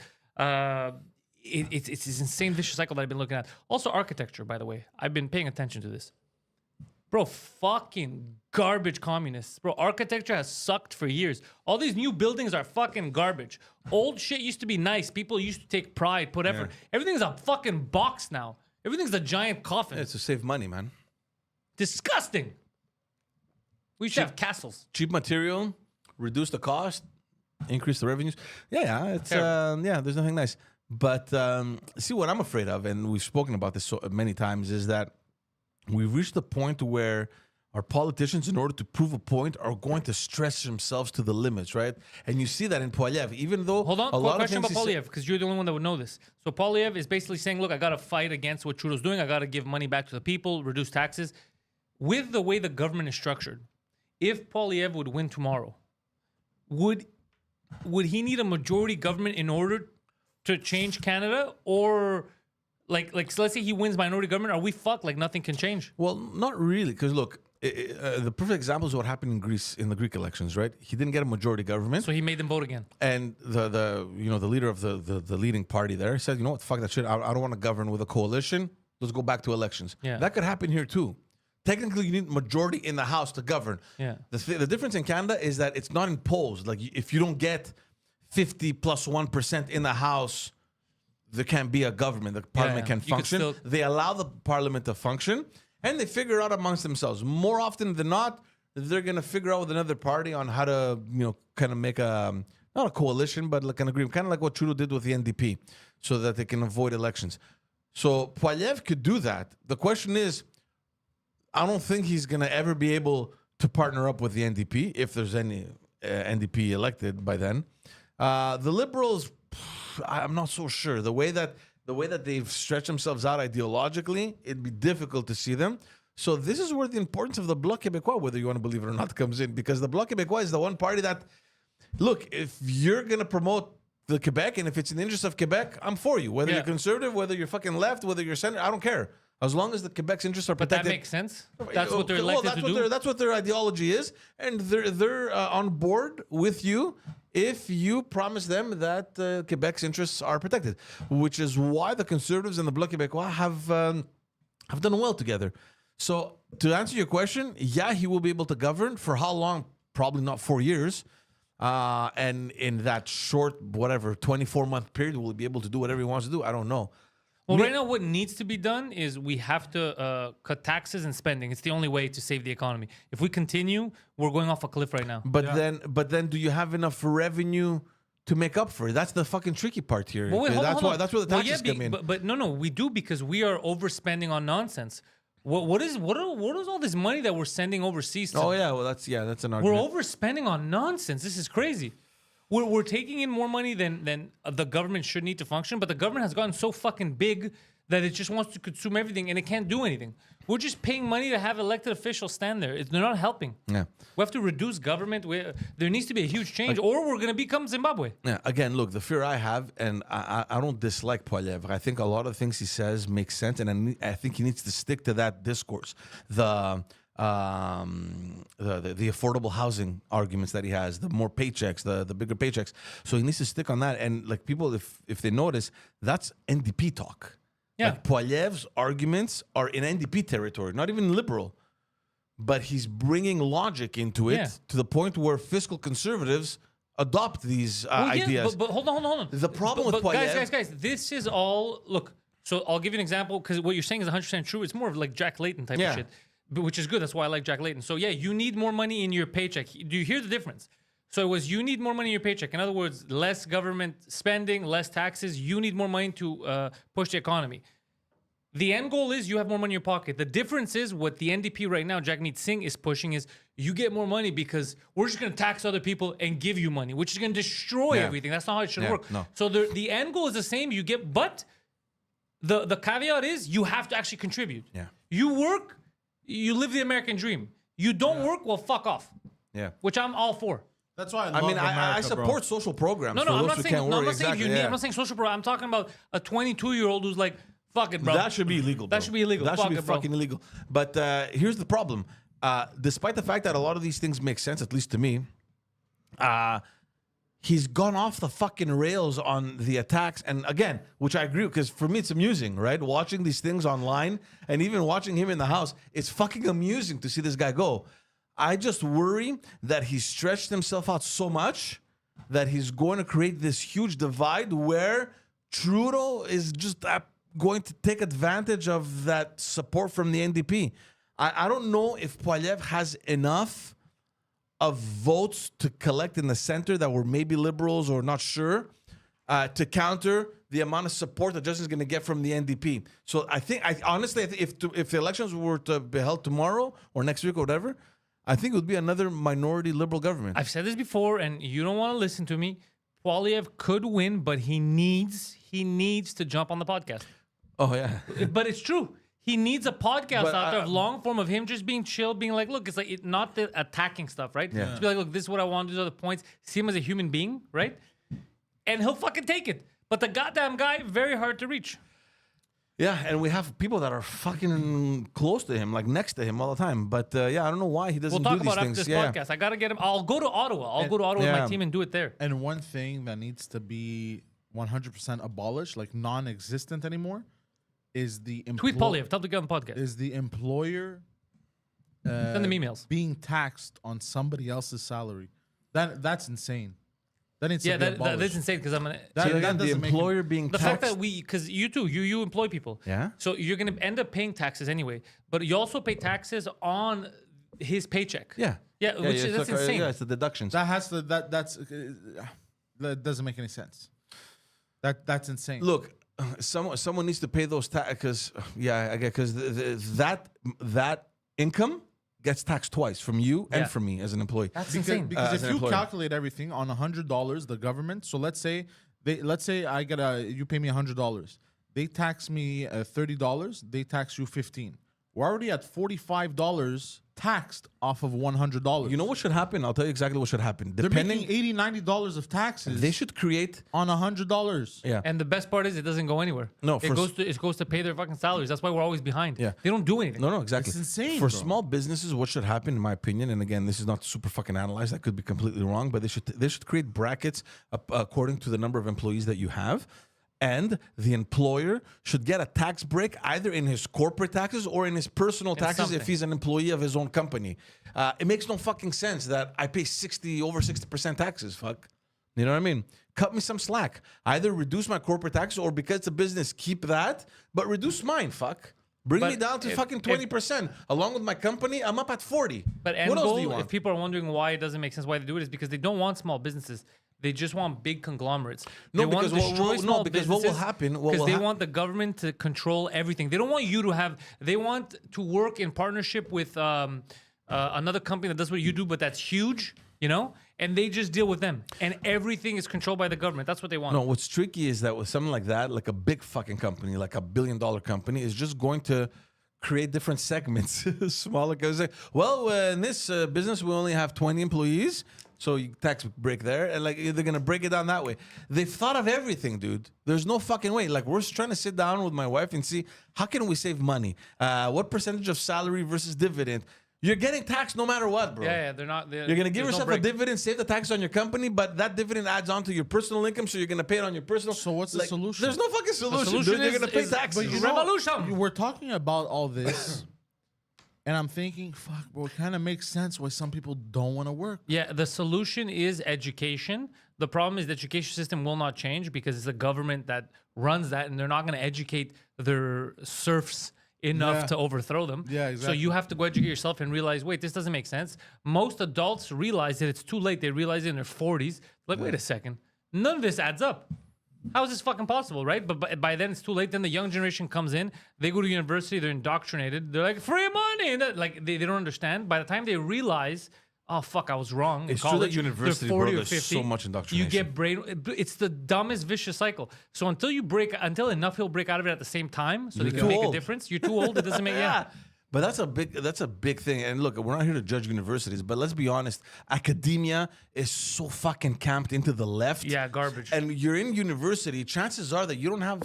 It's this insane vicious cycle that I've been looking at. Also, architecture, by the way. I've been paying attention to this. Bro, fucking garbage communists. Bro, architecture has sucked for years. All these new buildings are fucking garbage. Old shit used to be nice. People used to take pride, put effort. Everything's a fucking box now. Everything's a giant coffin. It's to save money, man. Disgusting. We should have castles. Cheap material, reduce the cost, increase the revenues. Yeah, it's there's nothing nice. But see what I'm afraid of, and we've spoken about this so many times, is that we've reached the point where our politicians, in order to prove a point, are going to stretch themselves to the limits, right? And you see that in Poilievre, even though Hold on, a lot of question things about Poilievre, because you're the only one that would know this. So Poilievre is basically saying, look, I got to fight against what Trudeau's doing. I got to give money back to the people, reduce taxes. With the way the government is structured, if Poilievre would win tomorrow, would he need a majority government in order to change Canada? Or like so let's say he wins minority government, are we fucked? Like nothing can change? Well, not really, because look, the perfect example is what happened in Greece in the Greek elections, right? He didn't get a majority government, So he made them vote again. and the leader of the leading party there said, you know what, fuck that shit. I don't want to govern with a coalition. Let's go back to elections. Yeah. That could happen here too. Technically, you need majority in the House to govern. Yeah. The difference in Canada is that it's not imposed. Like if you don't get 50 plus 1% in the House, there can't be a government. The parliament can You could function. still- They allow the parliament to function, and they figure out amongst themselves. More often than not, they're gonna figure out with another party on how to, kind of make a not a coalition, but like an agreement, kind of like what Trudeau did with the NDP, so that they can avoid elections. So Poilievre could do that. The question is, I don't think he's gonna ever be able to partner up with the NDP if there's any NDP elected by then. The Liberals, I'm not so sure. The way that they've stretched themselves out ideologically, it'd be difficult to see them. So this is where the importance of the Bloc Québécois, whether you want to believe it or not, comes in, because the Bloc Québécois is the one party that, look, if you're gonna promote the Quebec and if it's in the interest of Quebec, I'm for you. Whether Yeah. you're conservative, whether you're fucking left, whether you're center, I don't care. As long as the Quebec's interests are But that protected. makes sense. That's what they're elected to do. That's what their ideology is, and they're on board with you if you promise them that Quebec's interests are protected, which is why the Conservatives and the Bloc Québécois have done well together. So to answer your question, yeah, he will be able to govern. For how long? Probably not 4 years. And in that short, 24-month period, will he be able to do whatever he wants to do? I don't know. Well, right now, what needs to be done is we have to cut taxes and spending. It's the only way to save the economy. If we continue, we're going off a cliff right now. But then, do you have enough revenue to make up for it? That's the fucking tricky part here. Well, wait, hold on. That's where the taxes come in. But no, we do, because we are overspending on nonsense. What is all this money that we're sending overseas to? Oh yeah, well that's an We're argument. overspending on nonsense. This is crazy. We're taking in more money than the government should need to function, but the government has gotten so fucking big that it just wants to consume everything and it can't do anything. We're just paying money to have elected officials stand there. They're not helping. Yeah. We have to reduce government. There needs to be a huge change, or we're going to become Zimbabwe. Yeah. Again, look, the fear I have, and I don't dislike Poilievre. I think a lot of things he says make sense, and I think he needs to stick to that discourse. The affordable housing arguments that he has, the more paychecks, the bigger paychecks. So he needs to stick on that. And like people, if they notice, that's NDP talk. Yeah. Like Poilievre's arguments are in NDP territory, not even liberal. But he's bringing logic into it Yeah. to the point where fiscal conservatives adopt these ideas. But hold on. The problem with but Poilievre... guys, this is all. Look, so I'll give you an example, because what you're saying is 100% true. It's more of like Jack Layton type Yeah. of shit, but which is good. That's why I like Jack Layton. So yeah, you need more money in your paycheck. Do you hear the difference? So it was, you need more money in your paycheck. In other words, less government spending, less taxes. You need more money to push the economy. The end goal is you have more money in your pocket. The difference is what the NDP right now, Jagmeet Singh, is pushing is you get more money because we're just going to tax other people and give you money, which is going to destroy Yeah. everything. That's not how it should Yeah, work. no. So the end goal is the same. You get, but the caveat is you have to actually contribute. Yeah. You work, you live the American dream. You don't work, well, fuck off. Yeah. Which I'm all for. That's why I I love mean, America, I support bro. social programs No, for I'm those not who saying. can't No, I'm work. not saying if you Exactly, need. yeah. I'm not saying social pro. I'm talking about a 22-year-old who's like, fuck it, bro. That should be illegal. Bro. That should be illegal. That Fuck should be it, bro. fucking illegal. But here's the problem. Despite the fact that a lot of these things make sense, at least to me, he's gone off the fucking rails on the attacks. And again, which I agree, because for me it's amusing, right? Watching these things online and even watching him in the house, it's fucking amusing to see this guy go. I just worry that he's stretched himself out so much that he's going to create this huge divide where Trudeau is just going to take advantage of that support from the NDP. I don't know if Poiliev has enough of votes to collect in the center that were maybe liberals or not sure to counter the amount of support that Justin's going to get from the NDP. So honestly, if the elections were to be held tomorrow or next week or whatever, I think it would be another minority liberal government. I've said this before, and you don't want to listen to me. Poilievre could win, but he needs to jump on the podcast. Oh yeah, But it's true. He needs a podcast But out there of long form of him just being chill, being like, look, it's like not the attacking stuff, right? Yeah. Just be like, look, this is what I want. These are the points. See him as a human being, right? And he'll fucking take it. But the goddamn guy, very hard to reach. yeah, and we have people that are fucking close to him, like next to him all the time. But yeah, I don't know why he doesn't We'll talk do these about things. after this podcast. I got to get him. I'll go to Ottawa. I'll go to Ottawa with yeah. my team and do it there. And one thing that needs to be 100% abolished, like non-existent anymore, is the Tweet Poilievre. Tell him to get on the podcast. is the employer Send them emails. being taxed on somebody else's salary. That's insane. That needs Yeah, to be that abolished. is insane because I'm gonna. That- So again, the doesn't make employer being The taxed. fact that because you employ people. Yeah. So you're gonna end up paying taxes anyway, but you also pay taxes on his paycheck. yeah, Yeah, which it's that's like, insane. Yeah, it's the deductions. That has to that doesn't make any sense. That's insane. Look, someone needs to pay those taxes because because that income gets taxed twice from you Yeah. and from me as an employee. That's Because, insane. because as if an you employer. calculate everything on $100, the government. So let's say I you pay me $100. They tax me $30. They tax you $15. We're already at $45 taxed off of $100. You know what should happen? I'll tell you exactly what should happen. they're Depending, making $80-90 of taxes. they should create. on $100. Yeah. And the best part is it doesn't go anywhere. No, it goes to pay their fucking salaries. That's why we're always behind. Yeah. They don't do anything. No, exactly. It's insane, For bro. small businesses, what should happen, in my opinion, and again, this is not super fucking analyzed. I could be completely wrong, but they should create brackets according to the number of employees that you have. And the employer should get a tax break either in his corporate taxes or in his personal taxes something. if he's an employee of his own company. It makes no fucking sense that I pay over 60% taxes. Fuck. You know what I mean? Cut me some slack. Either reduce my corporate taxes or because it's a business, keep that, but reduce mine. Fuck. Bring But me down to if- fucking 20%. Along with my company, I'm up at 40. But end what else goal, do you want? if people are wondering why it doesn't make sense why they do it, is because they don't want small businesses. They just want big conglomerates. No, They want because to destroy what small will businesses happen? because they want the government to control everything. They don't want you to have. They want to work in partnership with another company that does what you do, but that's huge. You know, and they just deal with them, and everything is controlled by the government. That's what they want. No, what's tricky is that with something like that, like a big fucking company, like $1 billion company, is just going to create different segments, smaller. Because well, in this business we only have 20 employees, so you tax break there, and like they're gonna break it down that way. They've thought of everything, dude. There's no fucking way. Like we're trying to sit down with my wife and see how can we save money. What percentage of salary versus dividend? You're getting taxed no matter what, bro. Yeah, they're not. You're gonna give yourself a dividend, save the tax on your company, but that dividend adds on to your personal income, so you're gonna pay it on your personal. So what's the solution? There's no fucking solution. solution Dude. You're is- gonna pay is- taxes. but you know- Revolution. We're talking about all this, and I'm thinking, fuck, bro, it kind of makes sense why some people don't want to work. Yeah, the solution is education. The problem is the education system will not change because it's the government that runs that, and they're not going to educate their serfs enough Yeah. to overthrow them. Yeah, So exactly. you have to go educate yourself and realize, wait, this doesn't make sense. Most adults realize that it's too late. They realize it in their 40s. Like, wait a second. None of this adds up. How is this fucking possible, right? But by then it's too late. Then the young generation comes in. They go to university. They're indoctrinated. They're like, free money. And like they don't understand. By the time they realize, oh, fuck, I was wrong. in It's true that college, university, they're 40 bro, or there's 50. so much indoctrination. You get brain. It's the dumbest vicious cycle. So until enough people break out of it at the same time, so they You're can too make a old. difference. You're too old. It doesn't make yeah. But that's a big thing. And look, we're not here to judge universities, but let's be honest, academia is so fucking camped into the left. Yeah, garbage. And you're in university, chances are that you don't have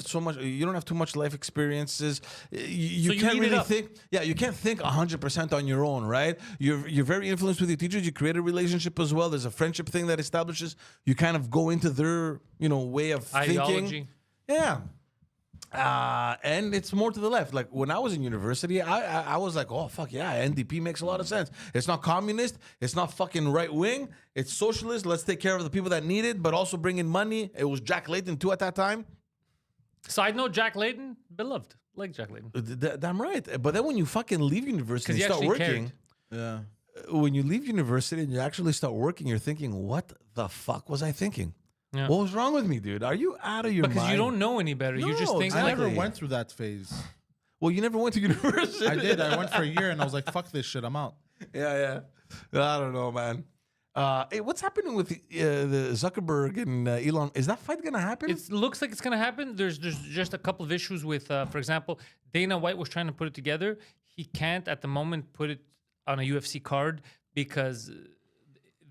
too much life experiences. You So you can't eat it really up. think. Yeah, you can't think 100% on your own, right? You're very influenced with your teachers. You create a relationship as well. There's a friendship thing that establishes. You kind of go into their, way of Ideology. thinking. Yeah. And it's more to the left. Like when I was in university, I was like, oh fuck yeah, NDP makes a lot of sense. It's not communist, it's not fucking right wing, it's socialist. Let's take care of the people that need it, but also bring in money. It was Jack Layton too at that time. Side note: Jack Layton, beloved, like Jack Layton, Damn right. But then when you fucking leave university and because he start actually working, cared. Yeah. when you leave university and you actually start working, you're thinking, what the fuck was I thinking? Yeah. What was wrong with me, dude? Are you out of your mind? Because you don't know any better. You just No, think I like, never Exactly. went through that phase. Well, you never went to university. I did. I went for a year and I was like, fuck this shit. I'm out. Yeah. I don't know, man. Hey, what's happening with the Zuckerberg and Elon? Is that fight gonna happen? it looks like it's gonna happen. There's just a couple of issues with, for example, Dana White was trying to put it together. He can't at the moment put it on a UFC card because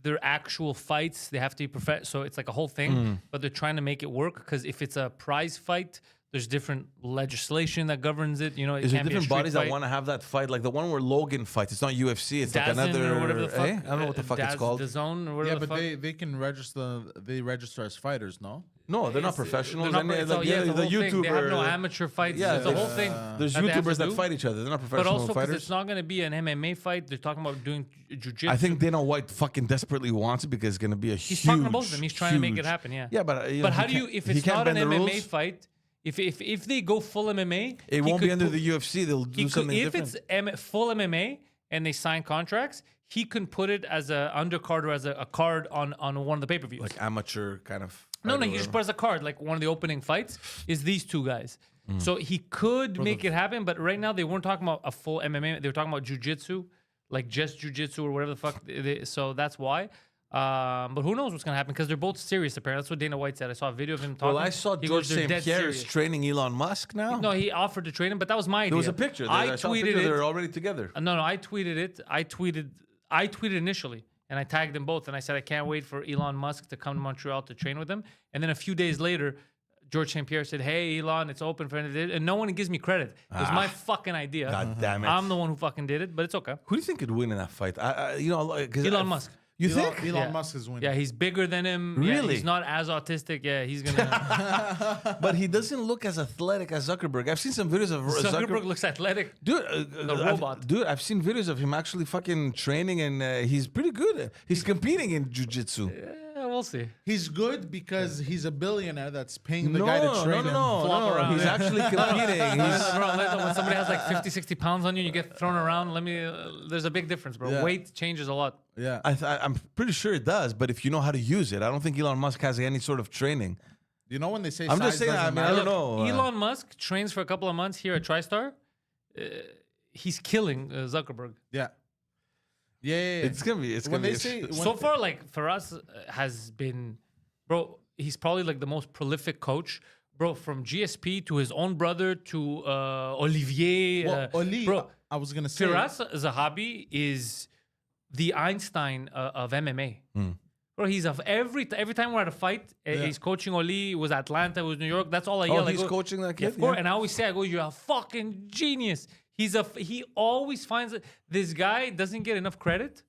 their actual fights they have to be perfect. So it's like a whole thing. But they're trying to make it work because if it's a prize fight, there's different legislation that governs it. You know, it Is there can't be a different street bodies fight. that want to have that fight? Like the one where Logan fights. It's not UFC. It's like DAZN another. or whatever the fuck. I don't know what the fuck it's called. The Zone or whatever Yeah, the but fuck. they can register. They register as fighters, no? No, they're not It's- professionals. they're not- and it's like, all- yeah, it's a the whole thing. They have no YouTuber. amateur fights. Yeah, It's a whole there's- thing. There's that they have YouTubers to that do. fight each other. They're not But professional also because fighters. it's not going to be an MMA fight. They're talking about doing jujitsu. I think Dana White fucking desperately wants it because it's going to be a he's huge. talking to both of them. He's trying to make it huge- happen. Yeah. Yeah, but But how do you if it's not an bend the MMA rules, fight? If they go full MMA, it he won't could be under put- the UFC. They'll he do could- something if different. it's full MMA and they sign contracts, he can put it as a undercard or as a card on one of the pay-per-views. Like amateur kind of. No, fight or you just whatever. put as a card. Like one of the opening fights is these two guys. So he could make it happen, but right now they weren't talking about a full MMA. They were talking about jujitsu, like just jujitsu or whatever the fuck. So that's why. But who knows what's gonna happen because they're both serious. Apparently, that's what Dana White said. I saw a video of him talking. Well, I saw He George goes, "They're St. dead Pierre serious." is training Elon Musk now. No, he offered to train him, but that was my idea. There was a picture. I saw a tweeted picture. it. They're already together. No, I tweeted it. I tweeted initially, and I tagged them both, and I said I can't wait for Elon Musk to come to Montreal to train with them. And then a few days later, George St. Pierre said, "Hey, Elon, it's open for," and no one gives me credit. It was my fucking idea. God damn it. I'm the one who fucking did it, but it's okay. Who do you think could win in that fight? Cause Elon Musk. You Elon, think? Elon Yeah. Musk is winning. Yeah, he's bigger than him. Yeah, Really? he's not as autistic. Yeah, he's gonna. But he doesn't look as athletic as Zuckerberg. I've seen some videos of Zuckerberg looks athletic. Dude, robot. I've seen videos of him actually fucking training, and he's pretty good. He's competing in jujitsu. Yeah, we'll see. He's good because he's a billionaire that's paying the guy to train him. Flop around, He's yeah. actually competing. He's- Bro, when somebody has like 50, 60 pounds on you and you get thrown around, there's a big difference, bro. Yeah. Weight changes a lot. Yeah. I'm pretty sure it does, but if you know how to use it, I don't think Elon Musk has any sort of training. You know when they say I'm size just saying, doesn't I mean, I matter? don't know. Elon Musk trains for a couple of months here at TriStar. He's killing Zuckerberg. Yeah. Yeah. It's gonna be. It's When gonna they be. say So far, like for us, has been, bro. He's probably like the most prolific coach, bro. From GSP to his own brother to Olivier. well, Oli, bro, I was gonna say Firas Zahabi is the Einstein of MMA. Bro, he's every time we're at a fight, he's coaching Oli. It was Atlanta, it was New York. That's all I yell. I he's go, coaching that Yeah, kid. of course. And I always say, I go, you're a fucking genius. He always finds it. This guy doesn't get enough credit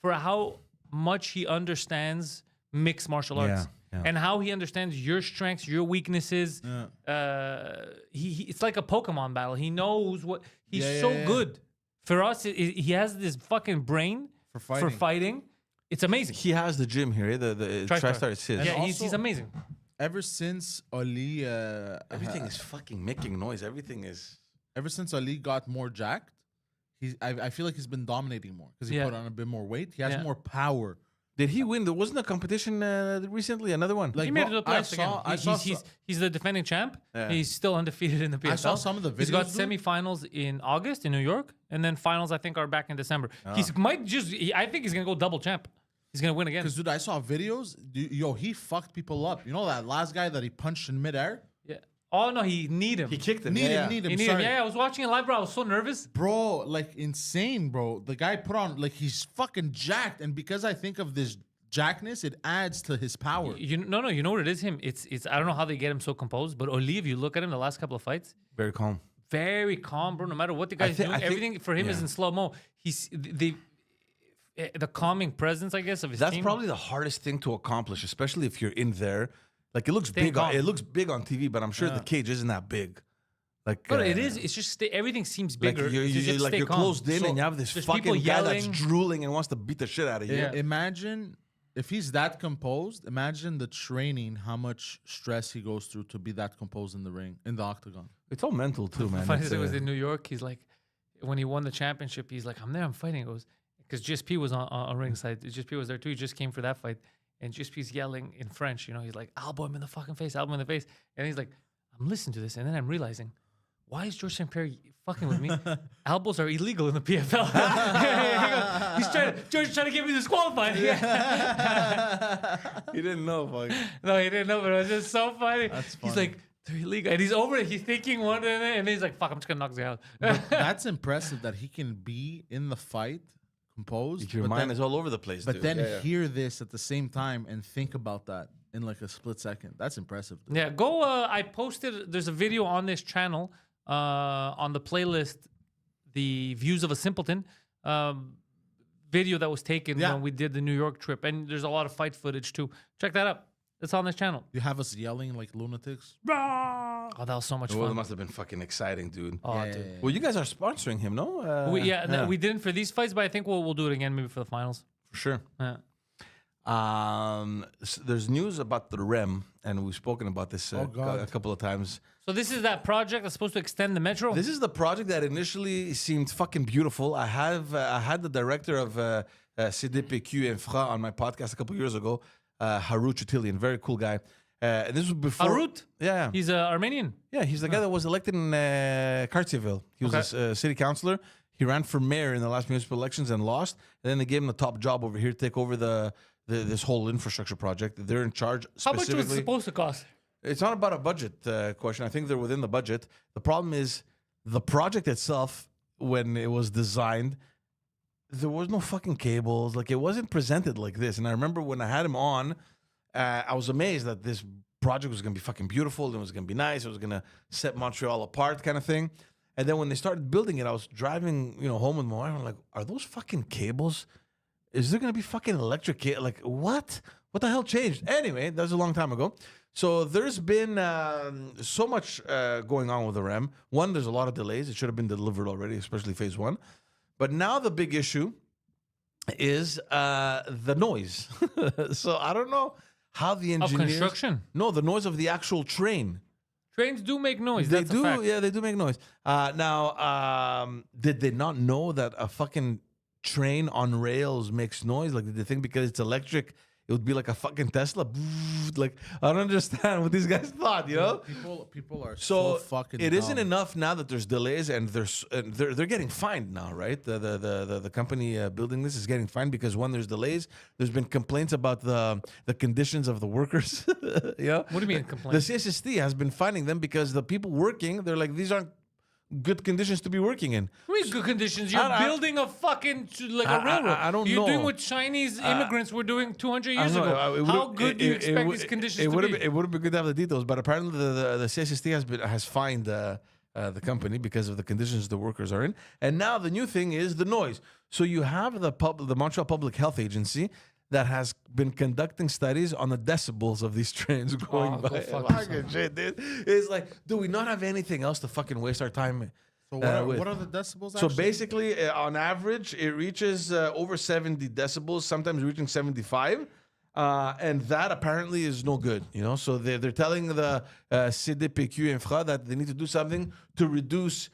for how much he understands mixed martial arts. Yeah. And how he understands your strengths, your weaknesses. It's like a Pokemon battle. He knows what he's Yeah, so yeah. good. For us, he has this fucking brain For fighting. It's amazing. He has the gym here. The TriStar is his. Yeah, And he's also- amazing. ever since Ali Everything is fucking making noise. Everything is. ever since Ali got more jacked, I feel like he's been dominating more because he Yeah. put on a bit more weight. He has Yeah. more power. Did he win? There wasn't a competition recently. Another one. Like He made it bro, to the playoffs again. He's the defending champ. Yeah. He's still undefeated in the PFL. I saw some of the He's got videos, dude. semifinals in August in New York, and then finals I think are back in December. I think he's gonna go double champ. He's gonna win again. Because dude, I saw videos. Yo, he fucked people up. You know that last guy that he punched in midair? Yeah. Oh no, he need him. he kicked him. Need yeah, him, need him. He need him. Sorry. Yeah, I was watching it live, bro. I was so nervous. Bro, like insane, bro. The guy put on like he's fucking jacked, and because I think of this jackness, it adds to his power. You know what it is him. It's I don't know how they get him so composed, but Olive, you look at him the last couple of fights, Very calm. very calm, bro. No matter what the guy's think- doing, I think- everything for him is yeah. in slow mo. He's the calming presence, I guess, of his That's team. probably the hardest thing to accomplish, especially if you're in there. Like it looks Staying big. calm. It looks big on TV, but I'm sure the cage isn't that big. Like, But it is. It's just everything seems Like bigger. you're, You just you're stay calm. closed in, So and you have this there's fucking people guy that's yelling. drooling and wants to beat the shit out of you. Yeah. Imagine if he's that composed, imagine the training, how much stress he goes through to be that composed in the ring, in the octagon. It's all mental too, man. Funny It's, thing was in New York. He's like, when he won the championship, he's like, I'm there, I'm fighting. He goes, because GSP was on ringside. GSP was there too. He just came for that fight. And GSP's yelling in French, you know, he's like, elbow him in the fucking face, elbow him in the face. And he's like, I'm listening to this. And then I'm realizing, why is George St. Pierre fucking with me? Elbows are illegal in the PFL. George's trying to get me disqualified. he didn't know. Fuck. No, he didn't know, but it was just so funny. That's He's funny. like, they're illegal. And he's over it. He's thinking one, and then he's like, fuck, I'm just going to knock this guy out. But that's impressive that he can be in the fight composed. Your but mind then, is all over the place, but dude. then Yeah, yeah. hear this at the same time and think about that in like a split second. That's impressive. Dude. Yeah, go. I posted, there's a video on this channel on the playlist, The Views of a Simpleton video that was taken Yeah. when we did the New York trip. And there's a lot of fight footage too. Check that out. It's on this channel. You have us yelling like lunatics. Oh, that was so much Well, it fun. must have been fucking exciting, dude. Oh, Yeah, dude. yeah, yeah. Well, you guys are sponsoring him, no? No, we didn't for these fights, but I think we'll do it again maybe for the finals. for sure. Yeah. There's news about the REM, and we've spoken about this Oh, God. a couple of times. So this is that project that's supposed to extend the metro? This is the project that initially seemed fucking beautiful. I had the director of CDPQ Infra on my podcast a couple years ago, Harut Chutilian, very cool guy. And this was before Harut? Yeah, He's Armenian. yeah, he's the guy that was elected in Cartierville. He was Okay. a city councillor. He ran for mayor in the last municipal elections and lost. And then they gave him the top job over here to take over this whole infrastructure project. They're in charge How much was it specifically. supposed to cost? It's not about a budget question. I think they're within the budget. The problem is the project itself, when it was designed, there was no fucking cables. Like, it wasn't presented like this. And I remember when I had him on, I was amazed that this project was going to be fucking beautiful. It was going to be nice. It was going to set Montreal apart kind of thing. And then when they started building it, I was driving, home with my wife. I'm like, are those fucking cables? Is there going to be fucking electric cable? Like, what? What the hell changed? Anyway, that was a long time ago. So there's been so much going on with the REM. One, there's a lot of delays. It should have been delivered already, especially phase one. But now the big issue is the noise. So I don't know how the Of engineers... construction. No, the noise of the actual train. Trains do make noise. They That's do, a fact. yeah, they do make noise. Now, did they not know that a fucking train on rails makes noise? Like, did they think because it's electric, it would be like a fucking Tesla? Like, I don't understand what these guys thought, People are So so fucking. it isn't dumb. enough now that there's delays and they're getting fined now, right? The company building this is getting fined because when there's delays, there's been complaints about the conditions of the workers. What do you mean The complaints? CSST has been finding them because the people working, they're like, these aren't good conditions to be working in. What do you mean good conditions? You're I- building a fucking like I- a railroad. I don't You're know. doing what Chinese immigrants were doing 200 years I don't know, ago. it How would've- good do you it- it expect would- these conditions it to would've be? It would have been good to have the details, but apparently the CSST has fined the company because of the conditions the workers are in. And now the new thing is the noise. So you have the Montreal Public Health Agency that has been conducting studies on the decibels of these trains going Oh, go by. fuck Fucking shit, dude. It's like, do we not have anything else to fucking waste our time? So with? what are the decibels? So actually? basically, on average, it reaches over 70 decibels, sometimes reaching 75. And that apparently is no good, So they're telling the CDPQ Infra that they need to do something to reduce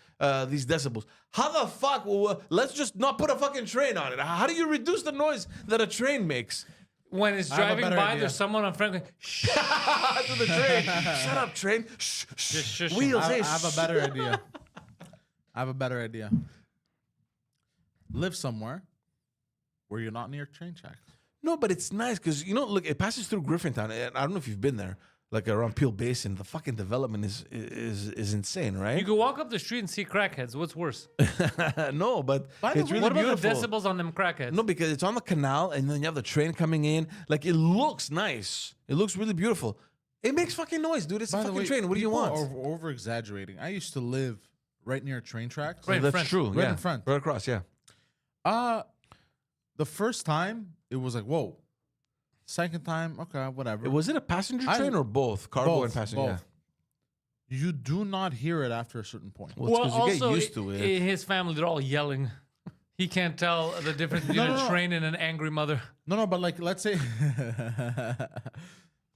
these decibels. How the fuck? Let's just not put a fucking train on it. How do you reduce the noise that a train makes? When it's I have a driving better by, idea. there's someone on Franklin. Shh. To the train. Shut up, train. Shh, shh. Just shush 'em. Wheels, I hey, have a shh. better idea. I have a better idea. Live somewhere where you're not near train tracks. No, but it's nice because look, it passes through Griffintown, and I don't know if you've been there, like around Peel Basin. The fucking development is insane, You right? could walk up the street and see crackheads. What's worse? No, but By the it's way, really What about beautiful. the decibels on them crackheads? No, because it's on the canal, and then you have the train coming in. Like, it looks nice. It looks really beautiful. It makes fucking noise, dude. It's a By the fucking way, train. What do you people want? Are over exaggerating. I used to live right near train tracks. Right in That's front. true. Right yeah. in front. Right across. Yeah. The first time it was like, whoa. Second time, okay, whatever. Was it a passenger I- train or both? Cargo both, and passenger. both. You do not hear it after a certain point. Yeah. Well, it's because you also, get used to it. his family, they're all yelling. He can't tell the difference between a train and an angry mother. No, but like let's say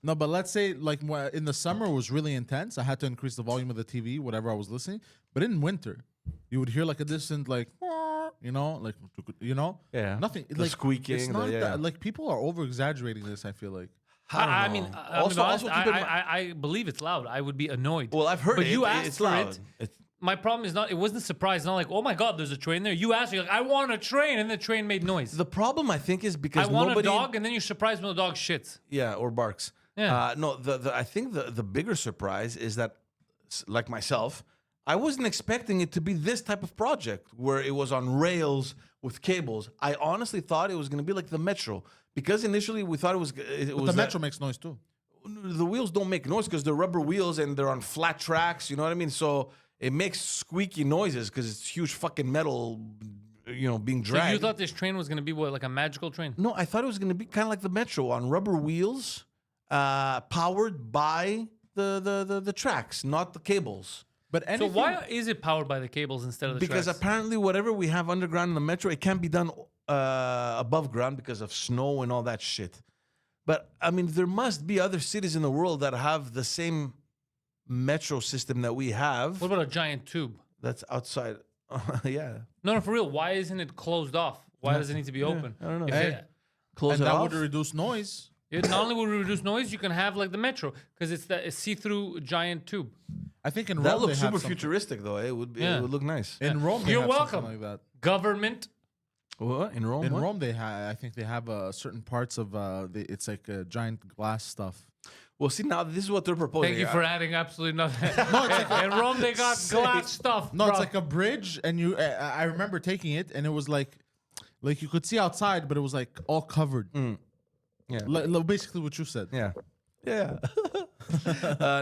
no, but let's say like in the summer it was really intense. I had to increase the volume of the TV, whatever I was listening. But in winter, you would hear like a distant like nothing The like squeaking, It's not yeah. that, like people are over exaggerating this. I feel like. I mean, Also- also, also keep in mind- I believe it's loud. I would be annoyed. Well, I've heard but it. you It- asked it's for loud. it. My problem is not. It wasn't a surprise. It's not like, oh my god, there's a train there. You asked me like, I want a train, and the train made noise. The problem, I think, is I because want nobody. a dog, and then you're surprised when the dog shits. Yeah, or barks. Yeah. No, I think the bigger surprise is that, like myself, I wasn't expecting it to be this type of project where it was on rails with cables. I honestly thought it was going to be like the metro because initially we thought it was. The metro makes noise too. The wheels don't make noise because they're rubber wheels and they're on flat tracks. You know what I mean? So it makes squeaky noises because it's huge fucking metal, being So dragged. you thought this train was gonna be what, like a magical train? No, I thought it was going to be kind of like the metro on rubber wheels, powered by the tracks, not the cables. But So anything, why is it powered by the cables instead of the Because tracks? apparently whatever we have underground in the metro, it can't be done above ground because of snow and all that shit. But I mean, there must be other cities in the world that have the same metro system that we have. What about a giant tube? That's outside. Yeah. No, for real. Why isn't it closed off? Why does it need to be open? I don't know. If Hey, it- Close and it that off. would reduce noise. It not only will reduce noise, you can have like the metro because it's a see-through giant tube. I think in Rome That they looks have super something. futuristic, though. It would be. Yeah. It would look nice. In Rome, they You're have something welcome. like that. Government. What in Rome? In what? Rome, I think they have certain parts of it's like giant glass stuff. Well, see now this is what they're proposing. Thank you for adding absolutely nothing. In Rome, they got Say- glass stuff. No, bro. it's like a bridge, and you. I remember taking it, and it was like you could see outside, but it was like all covered. Yeah. Basically what you said. Yeah. Yeah.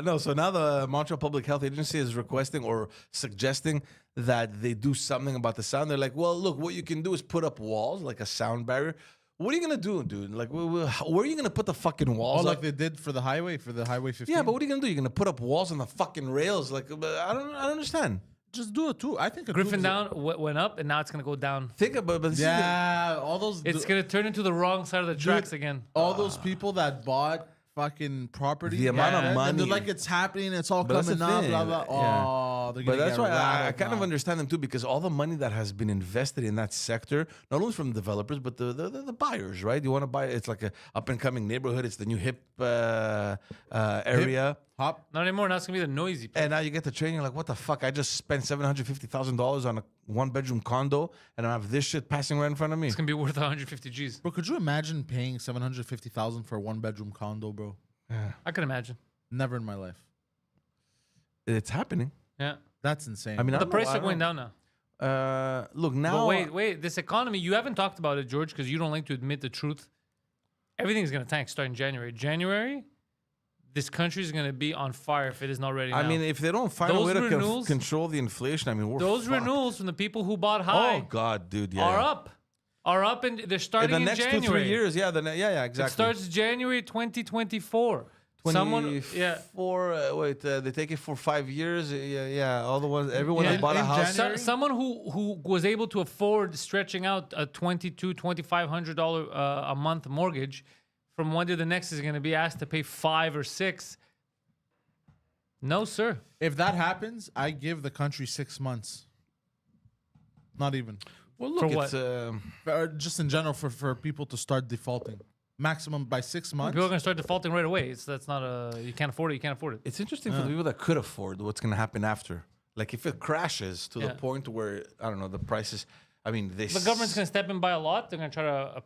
No, so now the Montreal Public Health Agency is requesting or suggesting that they do something about the sound. They're like, well, look, what you can do is put up walls, like a sound barrier. What are you going to do, dude? Like, where are you going to put the fucking walls Oh, up? like they did for the Highway 15. Yeah, but what are you going to do? You're going to put up walls on the fucking rails? Like, I don't understand. just do it too. I think a Griffin tube's down went up, and now it's gonna go down. Think about, but this is Yeah, all those. It's gonna turn into the wrong side of the tracks again. all those people that bought fucking property. The amount of and money. they're like, it's happening. It's all But that's coming the up. thing, Blah blah. yeah. Oh, they're But gonna that's get why I rattled kind of now. understand them too, because all the money that has been invested in that sector, not only from developers but the buyers, right? You want to buy it's like a up and coming neighborhood. It's the new hip area, Hop. Not anymore. Now it's gonna be the noisy. part. and now you get the train. You're like, what the fuck? I just spent $750,000 on a 1-bedroom condo, and I have this shit passing right in front of me. It's gonna be worth 150 G's. Bro, could you imagine paying $750,000 for a 1-bedroom condo, bro? I can imagine. Never in my life. It's happening. Yeah. That's insane. I mean, I The don't know, prices I are going don't- down now. Look now. But wait. This economy, you haven't talked about it, George, because you don't like to admit the truth. Everything's gonna tank starting January. January, this country is gonna be on fire if it isn't already. I now. mean, if they don't find a Those way to renewals- control the inflation, I mean, we're those fucked. renewals from the people who bought high Oh God, dude, yeah. are up, and they're In starting the in next January. 2-3 years, yeah, It exactly. starts January 2024. Someone, yeah. They take it for 5 years. Yeah. All the ones, everyone Yeah. that bought a In house. January? Someone who was able to afford stretching out a $2,500 a month mortgage, from one day to the next is going to be asked to pay 5 or 6. No, sir. if that happens, I give the country 6 months. Not even. Well, look, For it's Just in general for people to start defaulting. Maximum by 6 months. People are going to start defaulting right away. That's not a. You can't afford it. You can't afford it. it's interesting for the people that could afford what's going to happen after. Like if it crashes to the Yeah. point where I don't know the prices. I mean, The government's going to step in by a lot. They're going to try to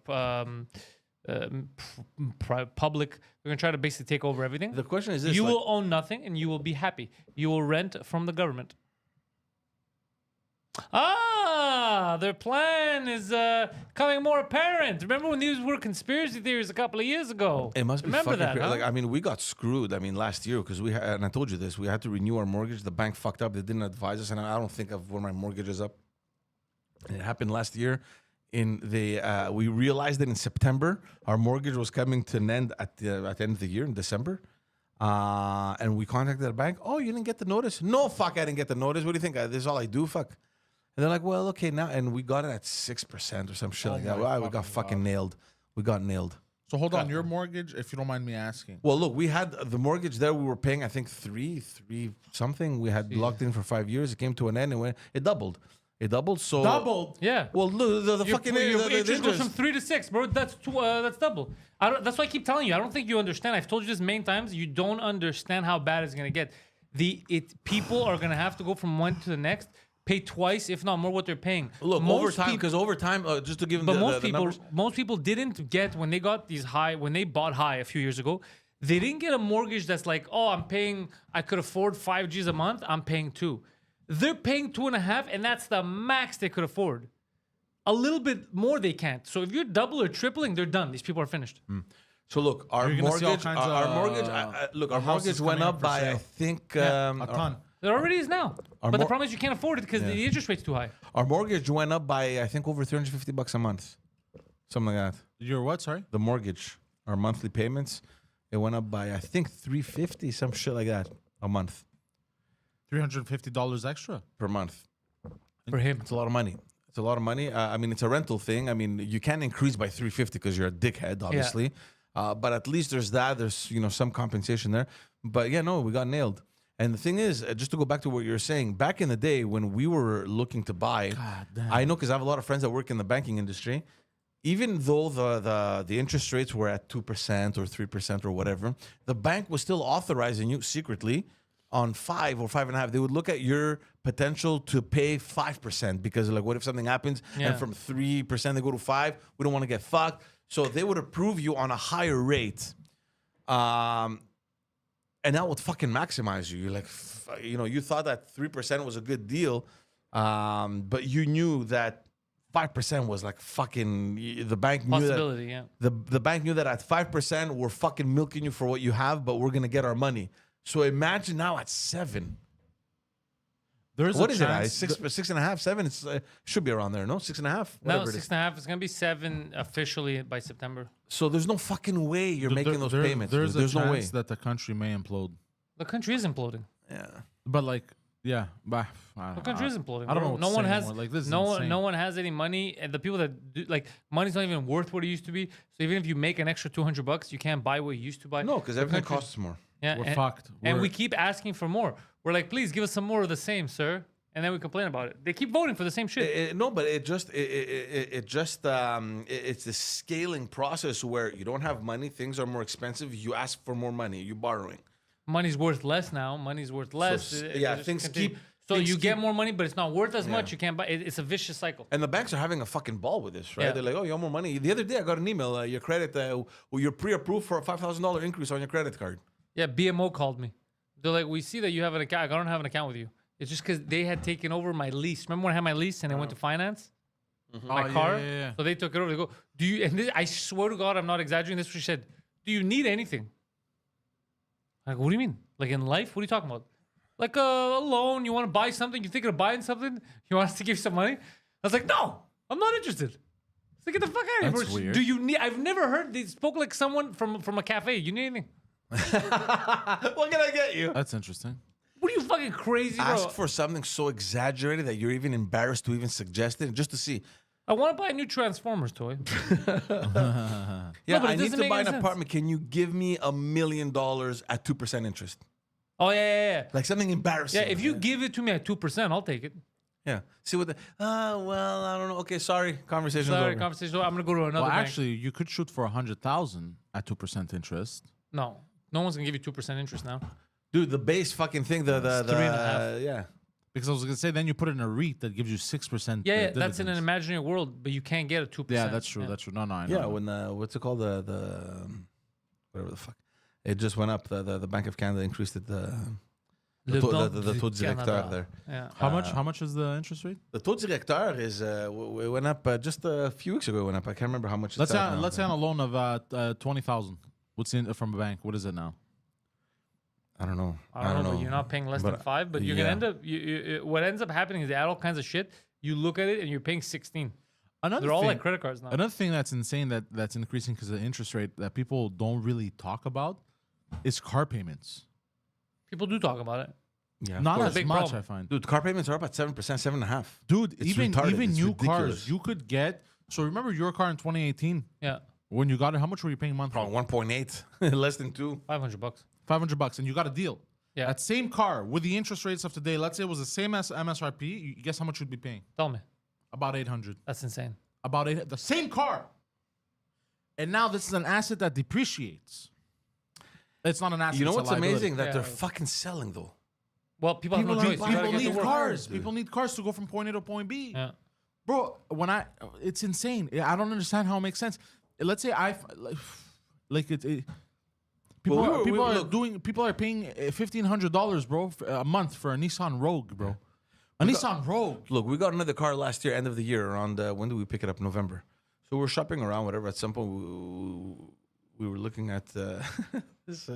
public. They're going to try to basically take over everything. The question is this: You like, will own nothing and you will be happy. You will rent from the government. Their plan is coming more apparent. Remember when these were conspiracy theories a couple of years ago? It must be Remember fucking that, crazy. huh? Like, I mean, we got screwed. I mean, last year because and I told you this, we had to renew our mortgage. The bank fucked up. They didn't advise us, and I don't think I've won my mortgages up. It happened last year. We realized that in September our mortgage was coming to an end at the end of the year in December, and we contacted the bank. Oh, you didn't get the notice? No, fuck, I didn't get the notice. What do you think? This is all I do, fuck. And they're like, well, okay, now, and we got it at 6% or some shit like that. Wow, we got fucking nailed. We got nailed. So hold on, your mortgage, if you don't mind me asking. Well, look, we had the mortgage there. We were paying, I think, three something. We had locked in for 5 years. It came to an end, and it doubled. It doubled. So Doubled. Yeah. Well, look, the fucking your the interest goes from 3 to 6, bro. That's double. That's why I keep telling you. I don't think you understand. I've told you this many times. You don't understand how bad it's gonna get. People are gonna have to go from one to the next, pay twice, if not more, what they're paying. Look, because over time, just to give them the numbers. Most people didn't get when they got when they bought high a few years ago. They didn't get a mortgage that's like, oh, I could afford 5Gs a month. I'm paying 2. They're paying 2.5, and that's the max they could afford. A little bit more they can't. So if you're double or tripling, they're done. These people are finished. So look, our mortgage went up by, I think, a ton. It already is now. But the problem is you can't afford it because the interest rate's too high. Our mortgage went up by, I think, over $350 a month, something like that. Your what? Sorry. The mortgage, our monthly payments, it went up by, I think, $350, some shit like that, a month. $350 extra per month. For him. It's a lot of money. It's a lot of money. I mean, it's a rental thing. I mean, you can't increase by 350 because you're a dickhead, obviously. But at least there's that. There's, some compensation there. But yeah, no, we got nailed. And the thing is, just to go back to what you were saying, back in the day when we were looking to buy, I know because I have a lot of friends that work in the banking industry. Even though the interest rates were at 2% or 3% or whatever, the bank was still authorizing you secretly on 5 or 5.5. They would look at your potential to pay 5% because like, what if something happens and from 3% they go to 5? We don't want to get fucked. So they would approve you on a higher rate. And that would fucking maximize you. You're like, you thought that 3% was a good deal, but you knew that 5% was like fucking. The bank knew that. The bank knew that at 5% we're fucking milking you for what you have, but we're gonna get our money. So imagine now at 7. What is it? 6.5, 7. It's should be around there, no? 6.5. No, 6.5. It's gonna be 7 officially by September. So there's no fucking way you're making those payments. There's a no way chance that the country may implode. The country is imploding. Yeah, but like, the country is imploding. I don't know. What no one has like this. No one has any money, and the people that do, like, money's not even worth what it used to be. So even if you make an extra $200, you can't buy what you used to buy. no, because everything costs more. Yeah, We're fucked. And we keep asking for more. We're like, please give us some more of the same, sir. And then we complain about it. They keep voting for the same shit. No, but it's the scaling process where you don't have money, things are more expensive. You ask for more money, you're borrowing. Money's worth less now. Money's worth less. So, things keep. So things you keep, get more money, but it's not worth as much. You can't buy. It's a vicious cycle. And the banks are having a fucking ball with this, right? Yeah. They're like, oh, you have more money. The other day, I got an email. Your credit, you're pre-approved for a $5,000 increase on your credit card. Yeah, BMO called me. They're like, we see that you have an account. I don't have an account with you. It's just because they had taken over my lease. Remember when I had my lease and I went to finance my car? Yeah. So they took it over. They go, do you? And this, I swear to God, I'm not exaggerating. This is what she said. Do you need anything? Like, what do you mean? Like in life? What are you talking about? Like a loan? You want to buy something? You thinking of buying something? You want us to give you some money? I was like, no, I'm not interested. It's like, get the fuck out of here. That's weird. Do you need? I've never heard they spoke like someone from a cafe. You need anything? What can I get you? That's interesting. What are you fucking crazy, bro? Ask for something so exaggerated that you're even embarrassed to even suggest it, just to see. I want to buy a new Transformers toy. Yeah, but it I need doesn't to make buy any an sense. apartment. Can you give me $1 million at 2% interest? Oh yeah. Like something embarrassing. Yeah, if you give it to me at 2%, I'll take it. Yeah. See what the. Well, I don't know. Okay, sorry. Conversation's Sorry, over. conversation. I'm gonna go to another Well, bank. actually, you could shoot for 100,000 at 2% interest. No one's gonna give you 2% interest now. Dude, the base fucking thing. The 3.5. yeah. Because I was gonna say, then you put it in a REIT that gives you 6%. Yeah, that's in an dividends. imaginary world, but you can't get a 2%. Yeah, that's true. That's true. No, I know. Yeah, when what's it called, the whatever the fuck, it just went up. The Bank of Canada increased it. The taux directeur there. Yeah. How much is the interest rate? The taux directeur is it went up just a few weeks ago. It went up. I can't remember how much. Let's say on a loan of 20,000. What's in from a bank? What is it now? I don't know. I don't know, but you're not paying less than 5. But you're gonna end up. What ends up happening is they add all kinds of shit. You look at it and you're paying 16. They're all like credit cards now. Another thing that's insane that's increasing because of the interest rate that people don't really talk about is car payments. People do talk about it. Yeah, Not course. as Big much, problem. I find. dude. Car payments are up at 7%, 7.5%. Dude, It's even retarded. It's new ridiculous. cars, you could get. So remember your car in 2018 Yeah, when you got it? How much were you paying monthly? Probably 1.8, less than 2. $500. $500, and you got a deal. Yeah. That same car with the interest rates of today. Let's say it was the same as MSRP. You guess how much you'd be paying? Tell me. About 800. That's insane. About 8. The same car. And now this is an asset that depreciates. It's not an asset. You know it's a what's liability. amazing? That Yeah. they're fucking selling though. Well, people have no choice. You gotta People get to need work. cars. People need cars to go from point A to point B. Yeah. Bro, it's insane. I don't understand how it makes sense. Let's say people Well, people are paying $1,500, bro, a month for a Nissan Rogue, bro. A Nissan Rogue. Look, we got another car last year, end of the year, around when did we pick it up? November. So we're shopping around, whatever. At some point, we were looking at this.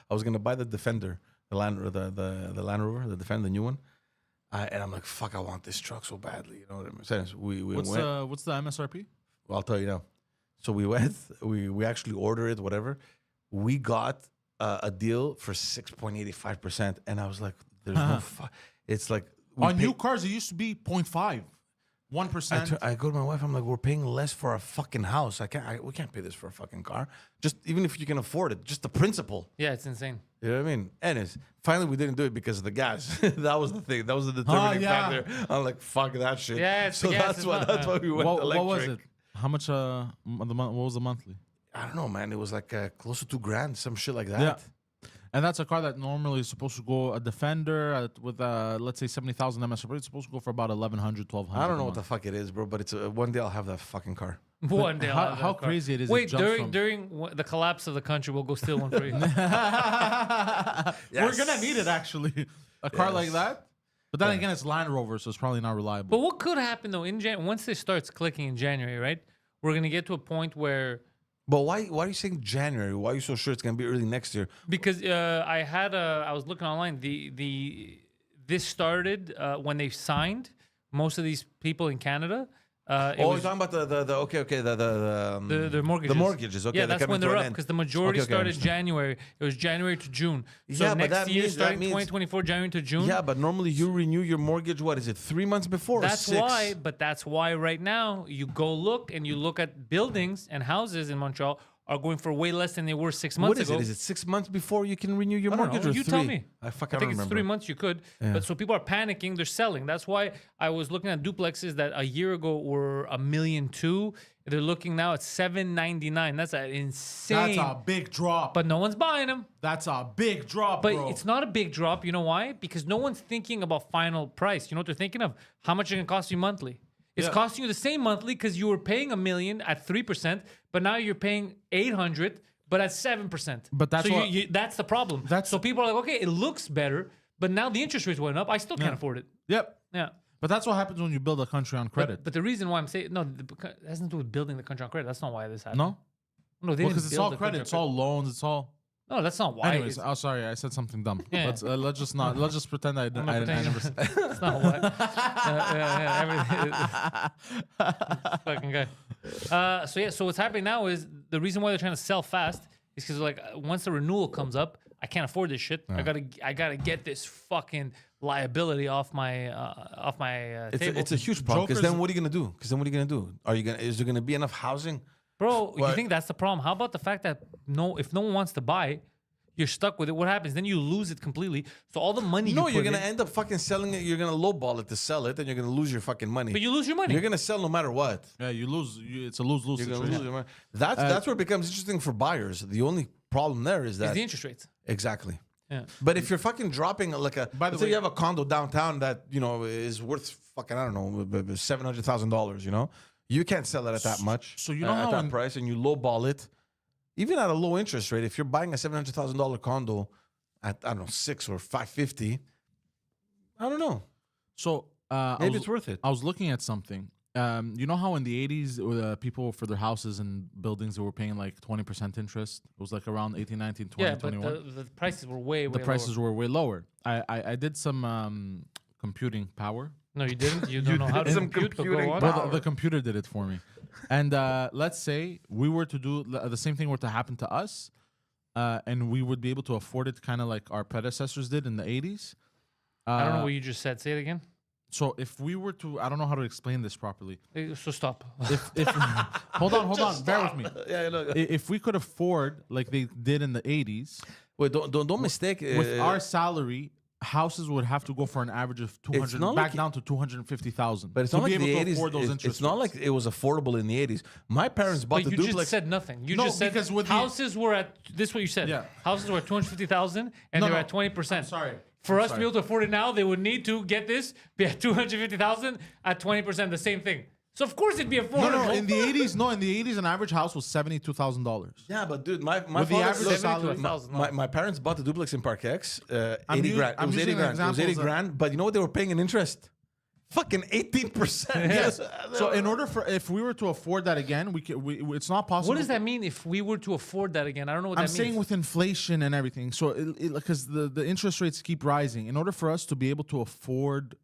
I was gonna buy the Defender, the Land Rover, the Defender, the new one. And I'm like, fuck, I want this truck so badly. You know what I'm saying? So we What's went. the MSRP? Well, I'll tell you now. So we went. We actually ordered it, whatever. We got a deal for 6.85%, and I was like, "There's no." It's like On new cars, it used to be 0.5, 1%. I go to my wife. I'm like, "We're paying less for a fucking house. We can't pay this for a fucking car. Just even if you can afford it, just the principle. Yeah, it's insane. You know what I mean?" Anyways, finally we didn't do it because of the gas. That was the thing. That was the determining factor. I'm like, "Fuck that shit." Yeah, it's so the gas, that's it's why. not- That's why we went electric. What was it? How much? What was the monthly? I don't know, man. It was like close to $2,000, some shit like that. Yeah. And that's a car that normally is supposed to go a Defender with let's say 70,000 MSRP. It's supposed to go for about 1,100, 1,200. I don't know what the fuck it is, bro. But it's one day I'll have that fucking car. One day. I'll have How that car. crazy it is. Wait, it jumps from- during the collapse of the country, we'll go steal one for you. We're gonna need it actually. A car like that. But then again, it's Land Rover, so it's probably not reliable. But what could happen though in once this starts clicking in January, right? We're gonna get to a point where But why are you saying January? Why are you so sure it's gonna be early next year? because I was looking online. This started when they signed most of these people in Canada. You're talking about the mortgages. The mortgages, okay. Yeah, they're that's coming when to they're an up end. because the majority Okay, I started understand. January. It was January to June. So Yeah, but next that year, means- starting that means- 2024, January to June. Yeah, but normally you renew your mortgage. What is it? 3 months before? or That's 6? why, but that's why right now you go look and you look at buildings and houses in Montreal are going for way less than they were 6 months What is ago. it? Is it 6 months before you can renew your I don't mortgage know. or You 3? tell me. I think don't it's remember. 3 months you could. But so people are panicking. They're selling. That's why I was looking at duplexes that a year ago were $1.2 million. They're looking now at $799. That's an insane. that's a big drop. But no one's buying them. That's a big drop, But bro. it's not a big drop. You know why? Because no one's thinking about final price. You know what they're thinking of? How much it can cost you monthly. It's Yeah. costing you the same monthly because you were paying $1 million at 3%, but now you're paying $800, but at 7%. But that's so what- that's the problem. So people are like, okay, it looks better, but now the interest rates went up. I still can't afford it. Yep. Yeah. But that's what happens when you build a country on credit. But the reason why I'm saying it has nothing to do with building the country on credit. That's not why this happened. No? No, they didn't Because it's build all the credit. country It's on all loans. It's all. No, that's not why. Anyways, it's- sorry, I said something dumb. Yeah. Let's just not. Let's just pretend I I'm not never pretending. said. That's not why. Fucking guy. So what's happening now is the reason why they're trying to sell fast is because like once the renewal comes up, I can't afford this shit. I gotta get this fucking liability off my table. It's a huge problem. Because Joker's- then what are you gonna do? Is there gonna be enough housing? Bro, you What? think that's the problem? How about the fact that if no one wants to buy, you're stuck with it. What happens? Then you lose it completely. So all the money No, you you're put gonna in, end up fucking selling it. You're gonna lowball it to sell it, and you're gonna lose your fucking money. but you lose your money. You're gonna sell no matter what. Yeah, you lose. It's a lose-lose You're gonna situation. lose your money. That's where it becomes interesting for buyers. The only problem there is It's that the interest rates. exactly. Yeah. But if you're fucking dropping like By the let's say way- you have a condo downtown that is worth fucking I don't know $700,000. You can't sell it at that much. So you know at how that in- price, and you lowball it, even at a low interest rate. If you're buying a $700,000 condo at I don't know 6 or 550, I don't know. So Maybe it's worth it. I was looking at something. You know how in the 80s, people for their houses and buildings, they were paying like 20% interest? It was like around 18, 19, 20, Yeah, but 21. the prices were way The prices were way lower. I did some computing power. No, you didn't. You don't know how to Some compute. But computing go on. Well, the computer did it for me. And let's say we were to do the same thing were to happen to us, and we would be able to afford it kind of like our predecessors did in the 80s. I don't know what you just said. Say it again. So if we were to, I don't know how to explain this properly. So stop. If hold on, bear with me. Yeah, look. If we could afford like they did in the 80s, Wait, don't mistake. with our salary, houses would have to go for an average of 200 not back like- down to 250,000. But it's to not be like able the to 80s. afford those It's interest not rates. like it was affordable in the 80s. My parents bought But the you duplex. just said nothing. You No, just said because with the- houses were at this. Is what you said? Yeah. Houses were at 250,000, and No, they were no. at 20%. I'm sorry. For I'm us to sorry. be able to afford it now, they would need to get this be at 250,000 at 20%. The same thing. So of course it'd be affordable. No, in the 80s, an average house was $72,000. Yeah, but dude, my With the father- average look, salary- my parents bought the duplex in Park X, 80 I'm grand. It I'm was 80 using grand. It was 80 examples of- grand. But you know what they were paying in interest? Fucking 18%. Yes. So in order for if we were to afford that again, it's not possible. What does that mean if we were to afford that again? I don't know what I'm that saying means. with inflation and everything. So because the interest rates keep rising, in order for us to be able to afford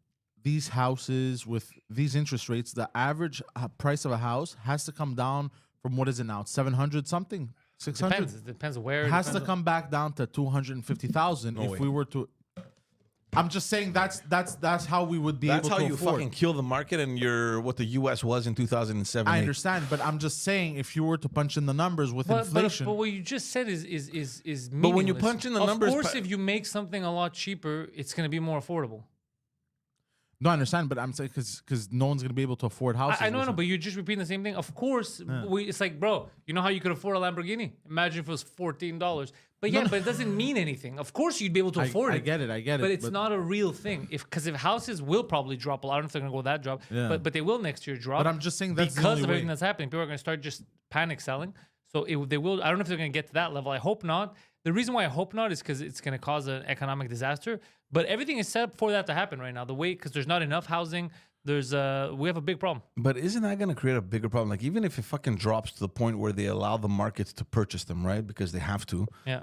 these houses with these interest rates, the average price of a house has to come down from what is it now? 700 something, 600. Depends. It depends where. It has to depends come back down to 250,000 if we were to. I'm just saying that's how we would be That's able how to you afford. fucking kill the market and you're what the US was in 2007. I understand, but I'm just saying if you were to punch in the numbers with inflation. But what you just said is meaningless. But when you punch in the numbers, of course, if you make something a lot cheaper, it's going to be more affordable. No, I understand, but I'm saying because no one's gonna be able to afford houses. I know, but you're just repeating the same thing. Of course, it's like, bro, you know how you could afford a Lamborghini? Imagine if it was $14. But yeah, but it doesn't mean anything. Of course, you'd be able to afford it. I get it. But it's not a real thing. Because if houses will probably drop a lot, I don't know if they're gonna go that drop. Yeah. But they will next year drop. But I'm just saying that's the because only of everything way. that's happening. People are gonna start just panic selling. So they will. I don't know if they're gonna get to that level. I hope not. The reason why I hope not is because it's gonna cause an economic disaster. But everything is set up for that to happen right now. The way because there's not enough housing. We have a big problem. But isn't that going to create a bigger problem? Like, even if it fucking drops to the point where they allow the markets to purchase them, right? Because they have to. Yeah.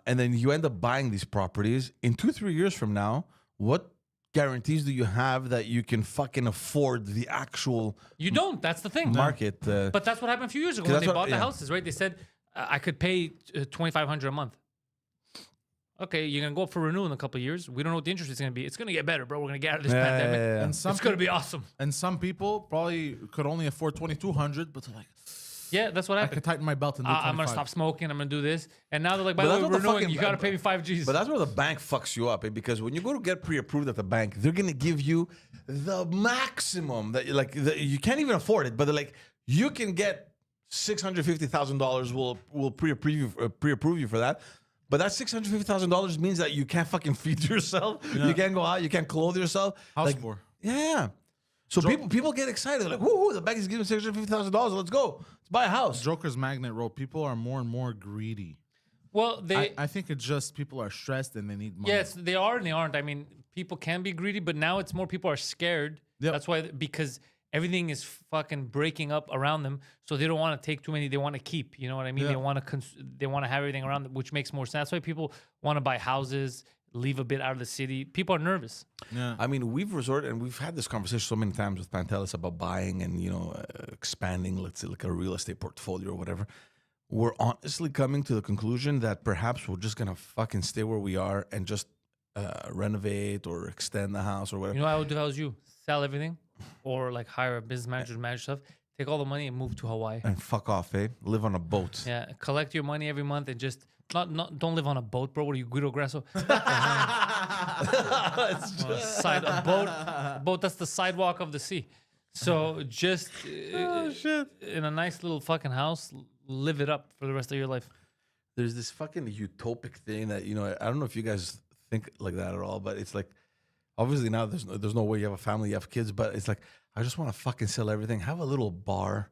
And then you end up buying these properties in 2-3 years from now. What guarantees do you have that you can fucking afford the actual You don't. That's the thing. market? But that's what happened a few years ago 'Cause when that's they what- bought the yeah. houses, right? They said I could pay $2,500 a month. Okay, you're gonna go up for renewal in a couple of years. We don't know what the interest is gonna be. It's gonna get better, bro. We're gonna get out of this pandemic. yeah. And some It's gonna be awesome. And some people probably could only afford 2,200, but they're like, Yeah, that's what I happened. could tighten my belt and do I'm gonna 25. stop smoking. I'm gonna do this. And now they're like, by But the that's way, what we're the renewing. fucking- You gotta pay me 5 Gs. But that's where the bank fucks you up, because when you go to get pre-approved at the bank, they're gonna give you the maximum that you can't even afford it. But they're like, you can get $650,000. We'll pre-approve you for that. But that $650,000 means that you can't fucking feed yourself. Yeah. You can't go out. You can't clothe yourself. House for. Yeah. So people get excited. Like, whoo, the bank is giving $650,000. Let's go. Let's buy a house. Joker's Magnet wrote, people are more and more greedy. well, they I think it's just people are stressed and they need money. yes, they are and they aren't. I mean, people can be greedy, but now it's more people are scared. Yep. That's why because everything is fucking breaking up around them, so they don't want to take too many. They want to keep. You know what I mean? Yeah. They want to have everything around them, which makes more sense. That's why people want to buy houses, leave a bit out of the city. People are nervous. Yeah. I mean, we've had this conversation so many times with Pantelis about buying and, expanding, let's say, like a real estate portfolio or whatever. We're honestly coming to the conclusion that perhaps we're just going to fucking stay where we are and just renovate or extend the house or whatever. You know what I would do if I was you? Sell everything, or like hire a business manager to manage stuff. Take all the money and move to Hawaii. And fuck off, eh? Live on a boat. Yeah, collect your money every month and just don't live on a boat, bro. What are you, Guido Grasso? A boat that's the sidewalk of the sea. So just in a nice little fucking house, live it up for the rest of your life. There's this fucking utopic thing that, I don't know if you guys think like that at all, but it's like, obviously now there's no way you have a family, you have kids, but it's like, I just want to fucking sell everything, have a little bar,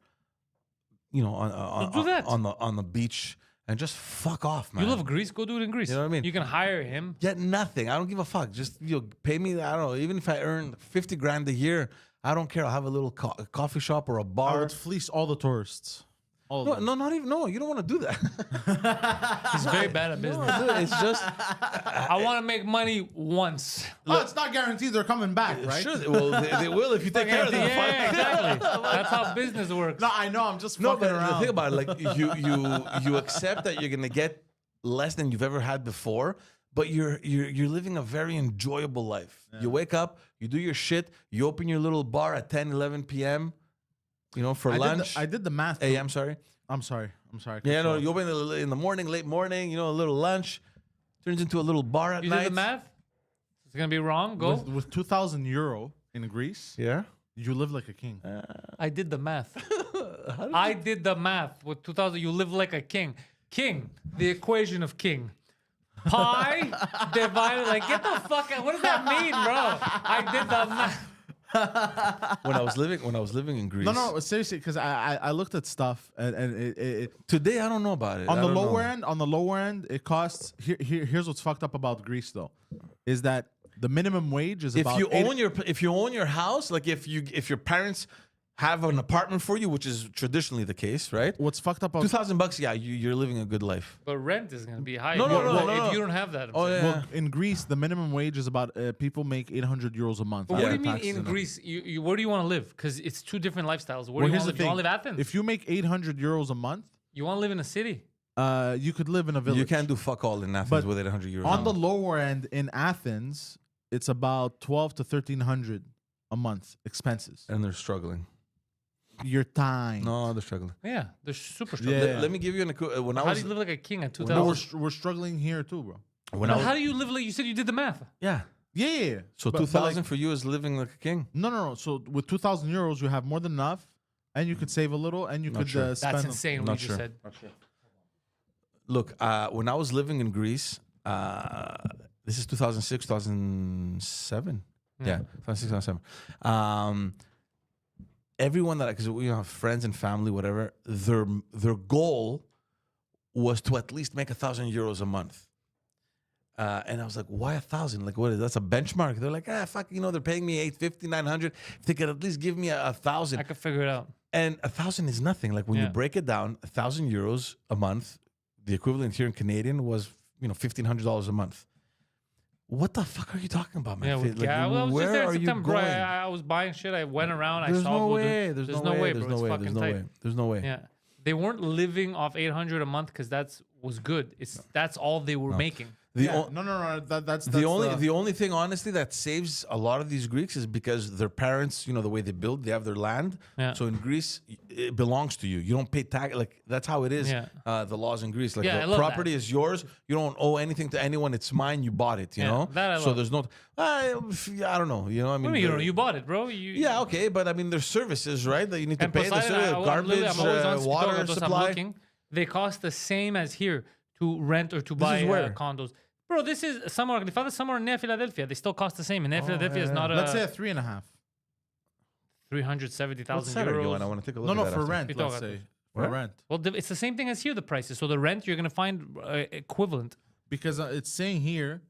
do that. on the beach, and just fuck off, man. You love Greece? Go do it in Greece. You know what I mean? You can hire him. Get nothing. I don't give a fuck. Just pay me. I don't know. Even if I earn 50 grand a year, I don't care. I'll have a little coffee shop or a I bar. would fleece all the tourists. All of No, them. no, not even. No, you don't want to do that. He's very bad at business. No, dude, it's just I want to make money once. Oh, it's not guaranteed they're coming back, right? sure. Well, they will if you take care of them. Yeah, exactly. That's how business works. No, I know. I'm just No, fucking but around. the thing about it, like you accept that you're gonna get less than you've ever had before, but you're living a very enjoyable life. You wake up, you do your shit, you open your little bar at 10, 11 p.m. You know, for lunch. I did the math. Hey, I'm sorry. I'm sorry. Yeah, no, you open it in the morning, late morning. You know, a little lunch turns into a little bar at You night. did the math? It's gonna be wrong. Go. With 2,000 euro in Greece, Yeah. you live like a king. I did the math. I did the math. With 2,000, you live like a king. King, the equation of king. Pi divided, like, get the fuck out. What does that mean, bro? I did the math. When I was living in Greece. No, seriously, because I looked at stuff and it Today I don't know about it. on I the don't lower know. end, it costs. Here's what's fucked up about Greece though, is that the minimum wage is If about you own your house, like if your parents have an apartment for you, which is traditionally the case, right? What's fucked up? $2,000, yeah, you're living a good life. But rent is gonna be high. No, no, if you- no, well, no, if no. you don't have that. I'm Oh, saying. yeah. Well, in Greece, the minimum wage is about people make 800 euros a month. But what do after you mean taxes in and Greece? Where do you want to live? Because it's two different lifestyles. Where Well, do you here's want to the live? You want to thing. live Athens? If you make 800 euros a month, You want to live in a city? you could live in a village. You can't do fuck all in Athens But with 800 euros. On the lower end in Athens, it's about 12 to 1,300 a month expenses. and they're struggling. Your time. No, they're struggling. Yeah, they're super Yeah. struggling. Let me give you when I How was do you live like a king at No, 2,000? we're struggling here too, bro. when No, I was, how do you live like you said you did the math? yeah. Yeah. So But 2,000 like- for you is living like a king. No. So with 2,000 euros, you have more than enough, and you could save a little, and you Not could sure. spend. That's insane what Not you sure. just said. Look, when I was living in Greece, this is 2006, 2007. Yeah, 2006, 2007. Everyone because we have friends and family, whatever, their goal was to at least make 1,000 euros a month. And I was like, why 1,000? Like, what is that's a benchmark? They're like, fuck, they're paying me 850, 900. If they could at least give me 1,000. I could figure it out. And 1,000 is nothing. Like when you Yeah. break it down, 1,000 euros a month, the equivalent here in Canadian was, $1,500 a month. What the fuck are you talking about, man? Yeah, with Like, gas. Well, I was just where there are in you September. Bro, going? I was buying shit. I went around. There's I saw no people way. do- There's There's no way. bro. There's no It's way. fucking There's no tight. way. There's no way. Yeah, they weren't living off 800 a month because was good. That's all they were making. The Yeah, o- no. That's the only thing, honestly, that saves a lot of these Greeks is because their parents, the way they build, they have their land. Yeah. So in Greece, it belongs to you. You don't pay tax. Like that's how it is. Yeah. The laws in Greece, like Yeah, I the love property that. is yours. You don't owe anything to anyone. It's mine. You bought it. You Yeah, know. that I so love. there's no. I don't know. I mean, What do you mean, the- you bought it, bro. Yeah, okay, but I mean, there's services, right? That you need to And pay. Poseidon, There's garbage, I'm always on water Spitoga, I'm supply. looking. They cost the same as here to rent or to buy is where? condos. Bro, this is somewhere. If I was somewhere near Philadelphia, they still cost the same. And near Philadelphia is yeah. not Let's a say a 3.5. 370,000 What's Saturday? euros. I want to take a look No, at that for after. rent. Spitoga. Let's say for What? rent, Well, it's the same thing as here. The prices. So the rent you're gonna find equivalent. because it's saying here,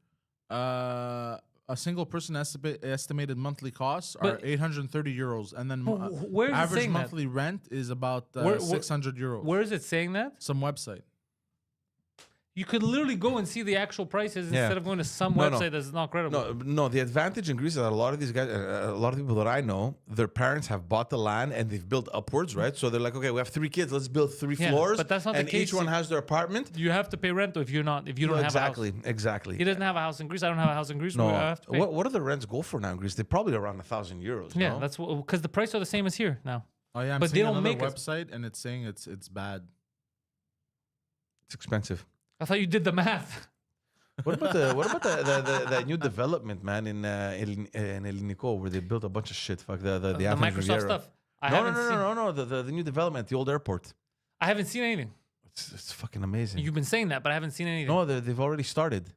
a single person estimated monthly costs are But- 830 euros, and then Where is it average saying that? monthly rent is about Where- 600 euros. Where is it saying that? Some website. You could literally go and see the actual prices Yeah. instead of going to some No, website no. that's not credible. No. The advantage in Greece is that a lot of these guys, a lot of people that I know, their parents have bought the land and they've built upwards, right? So they're like, okay, we have 3 kids, let's build 3 Yeah, floors, but that's not the and case. each one has their apartment. You have to pay rent if you don't have a house. Exactly. He doesn't have a house in Greece. I don't have a house in Greece. No, I have to pay. what do the rents go for now in Greece? They're probably around 1,000 euros. Yeah, no? that's because the prices are the same as here now. Oh yeah, I'm But they seeing don't another make us- website, and it's saying it's bad. It's expensive. I thought you did the math. What about the new development, man, in El Nico, where they built a bunch of shit? Fuck the The Athens Microsoft Riviera. stuff. I No, haven't no, seen. no, no, no. The new development, the old airport. I haven't seen anything. It's fucking amazing. You've been saying that, but I haven't seen anything. No, they've already started.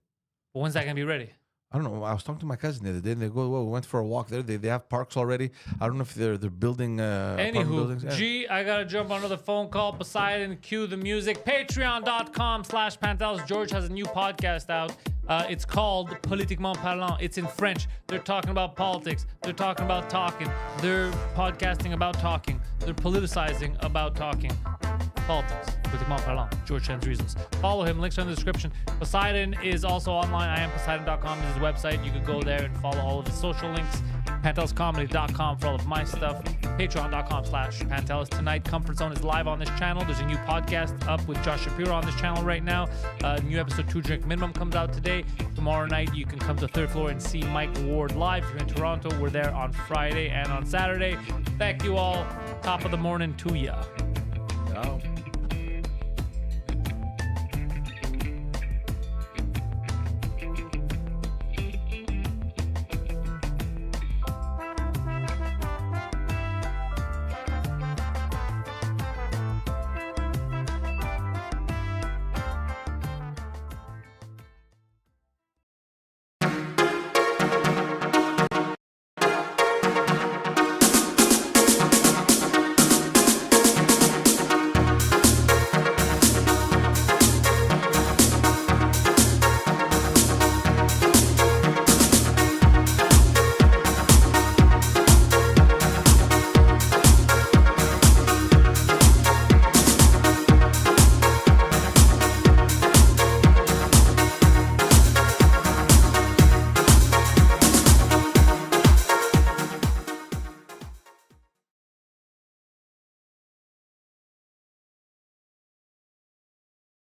But when's that gonna be ready? I don't know. I was talking to my cousin the other day, and they go, "Well, we went for a walk there. They have parks already. I don't know if they're building apartment buildings." Anywho, G, I gotta jump on another phone call. Poseidon, cue the music. Patreon.com/Pantelis. George has a new podcast out. It's called Politiquement Parlant. It's in French. They're talking about politics. They're talking about talking. They're podcasting about talking. They're politicizing about talking. politics, politiquement parlant, George Chen's reasons. Follow him, links are in the description. Poseidon is also online. I am Poseidon.com is his website. You can go there and follow all of his social links. PantelisComedy.com for all of my stuff. Patreon.com/Pantelis. Tonight, Comfort Zone is live on this channel. There's a new podcast up with Josh Shapiro on this channel right now. New episode 2 Drink Minimum comes out today. Tomorrow night, you can come to Third Floor and see Mike Ward live. If you're in Toronto, we're there on Friday and on Saturday. Thank you all. Top of the morning to ya. Ciao.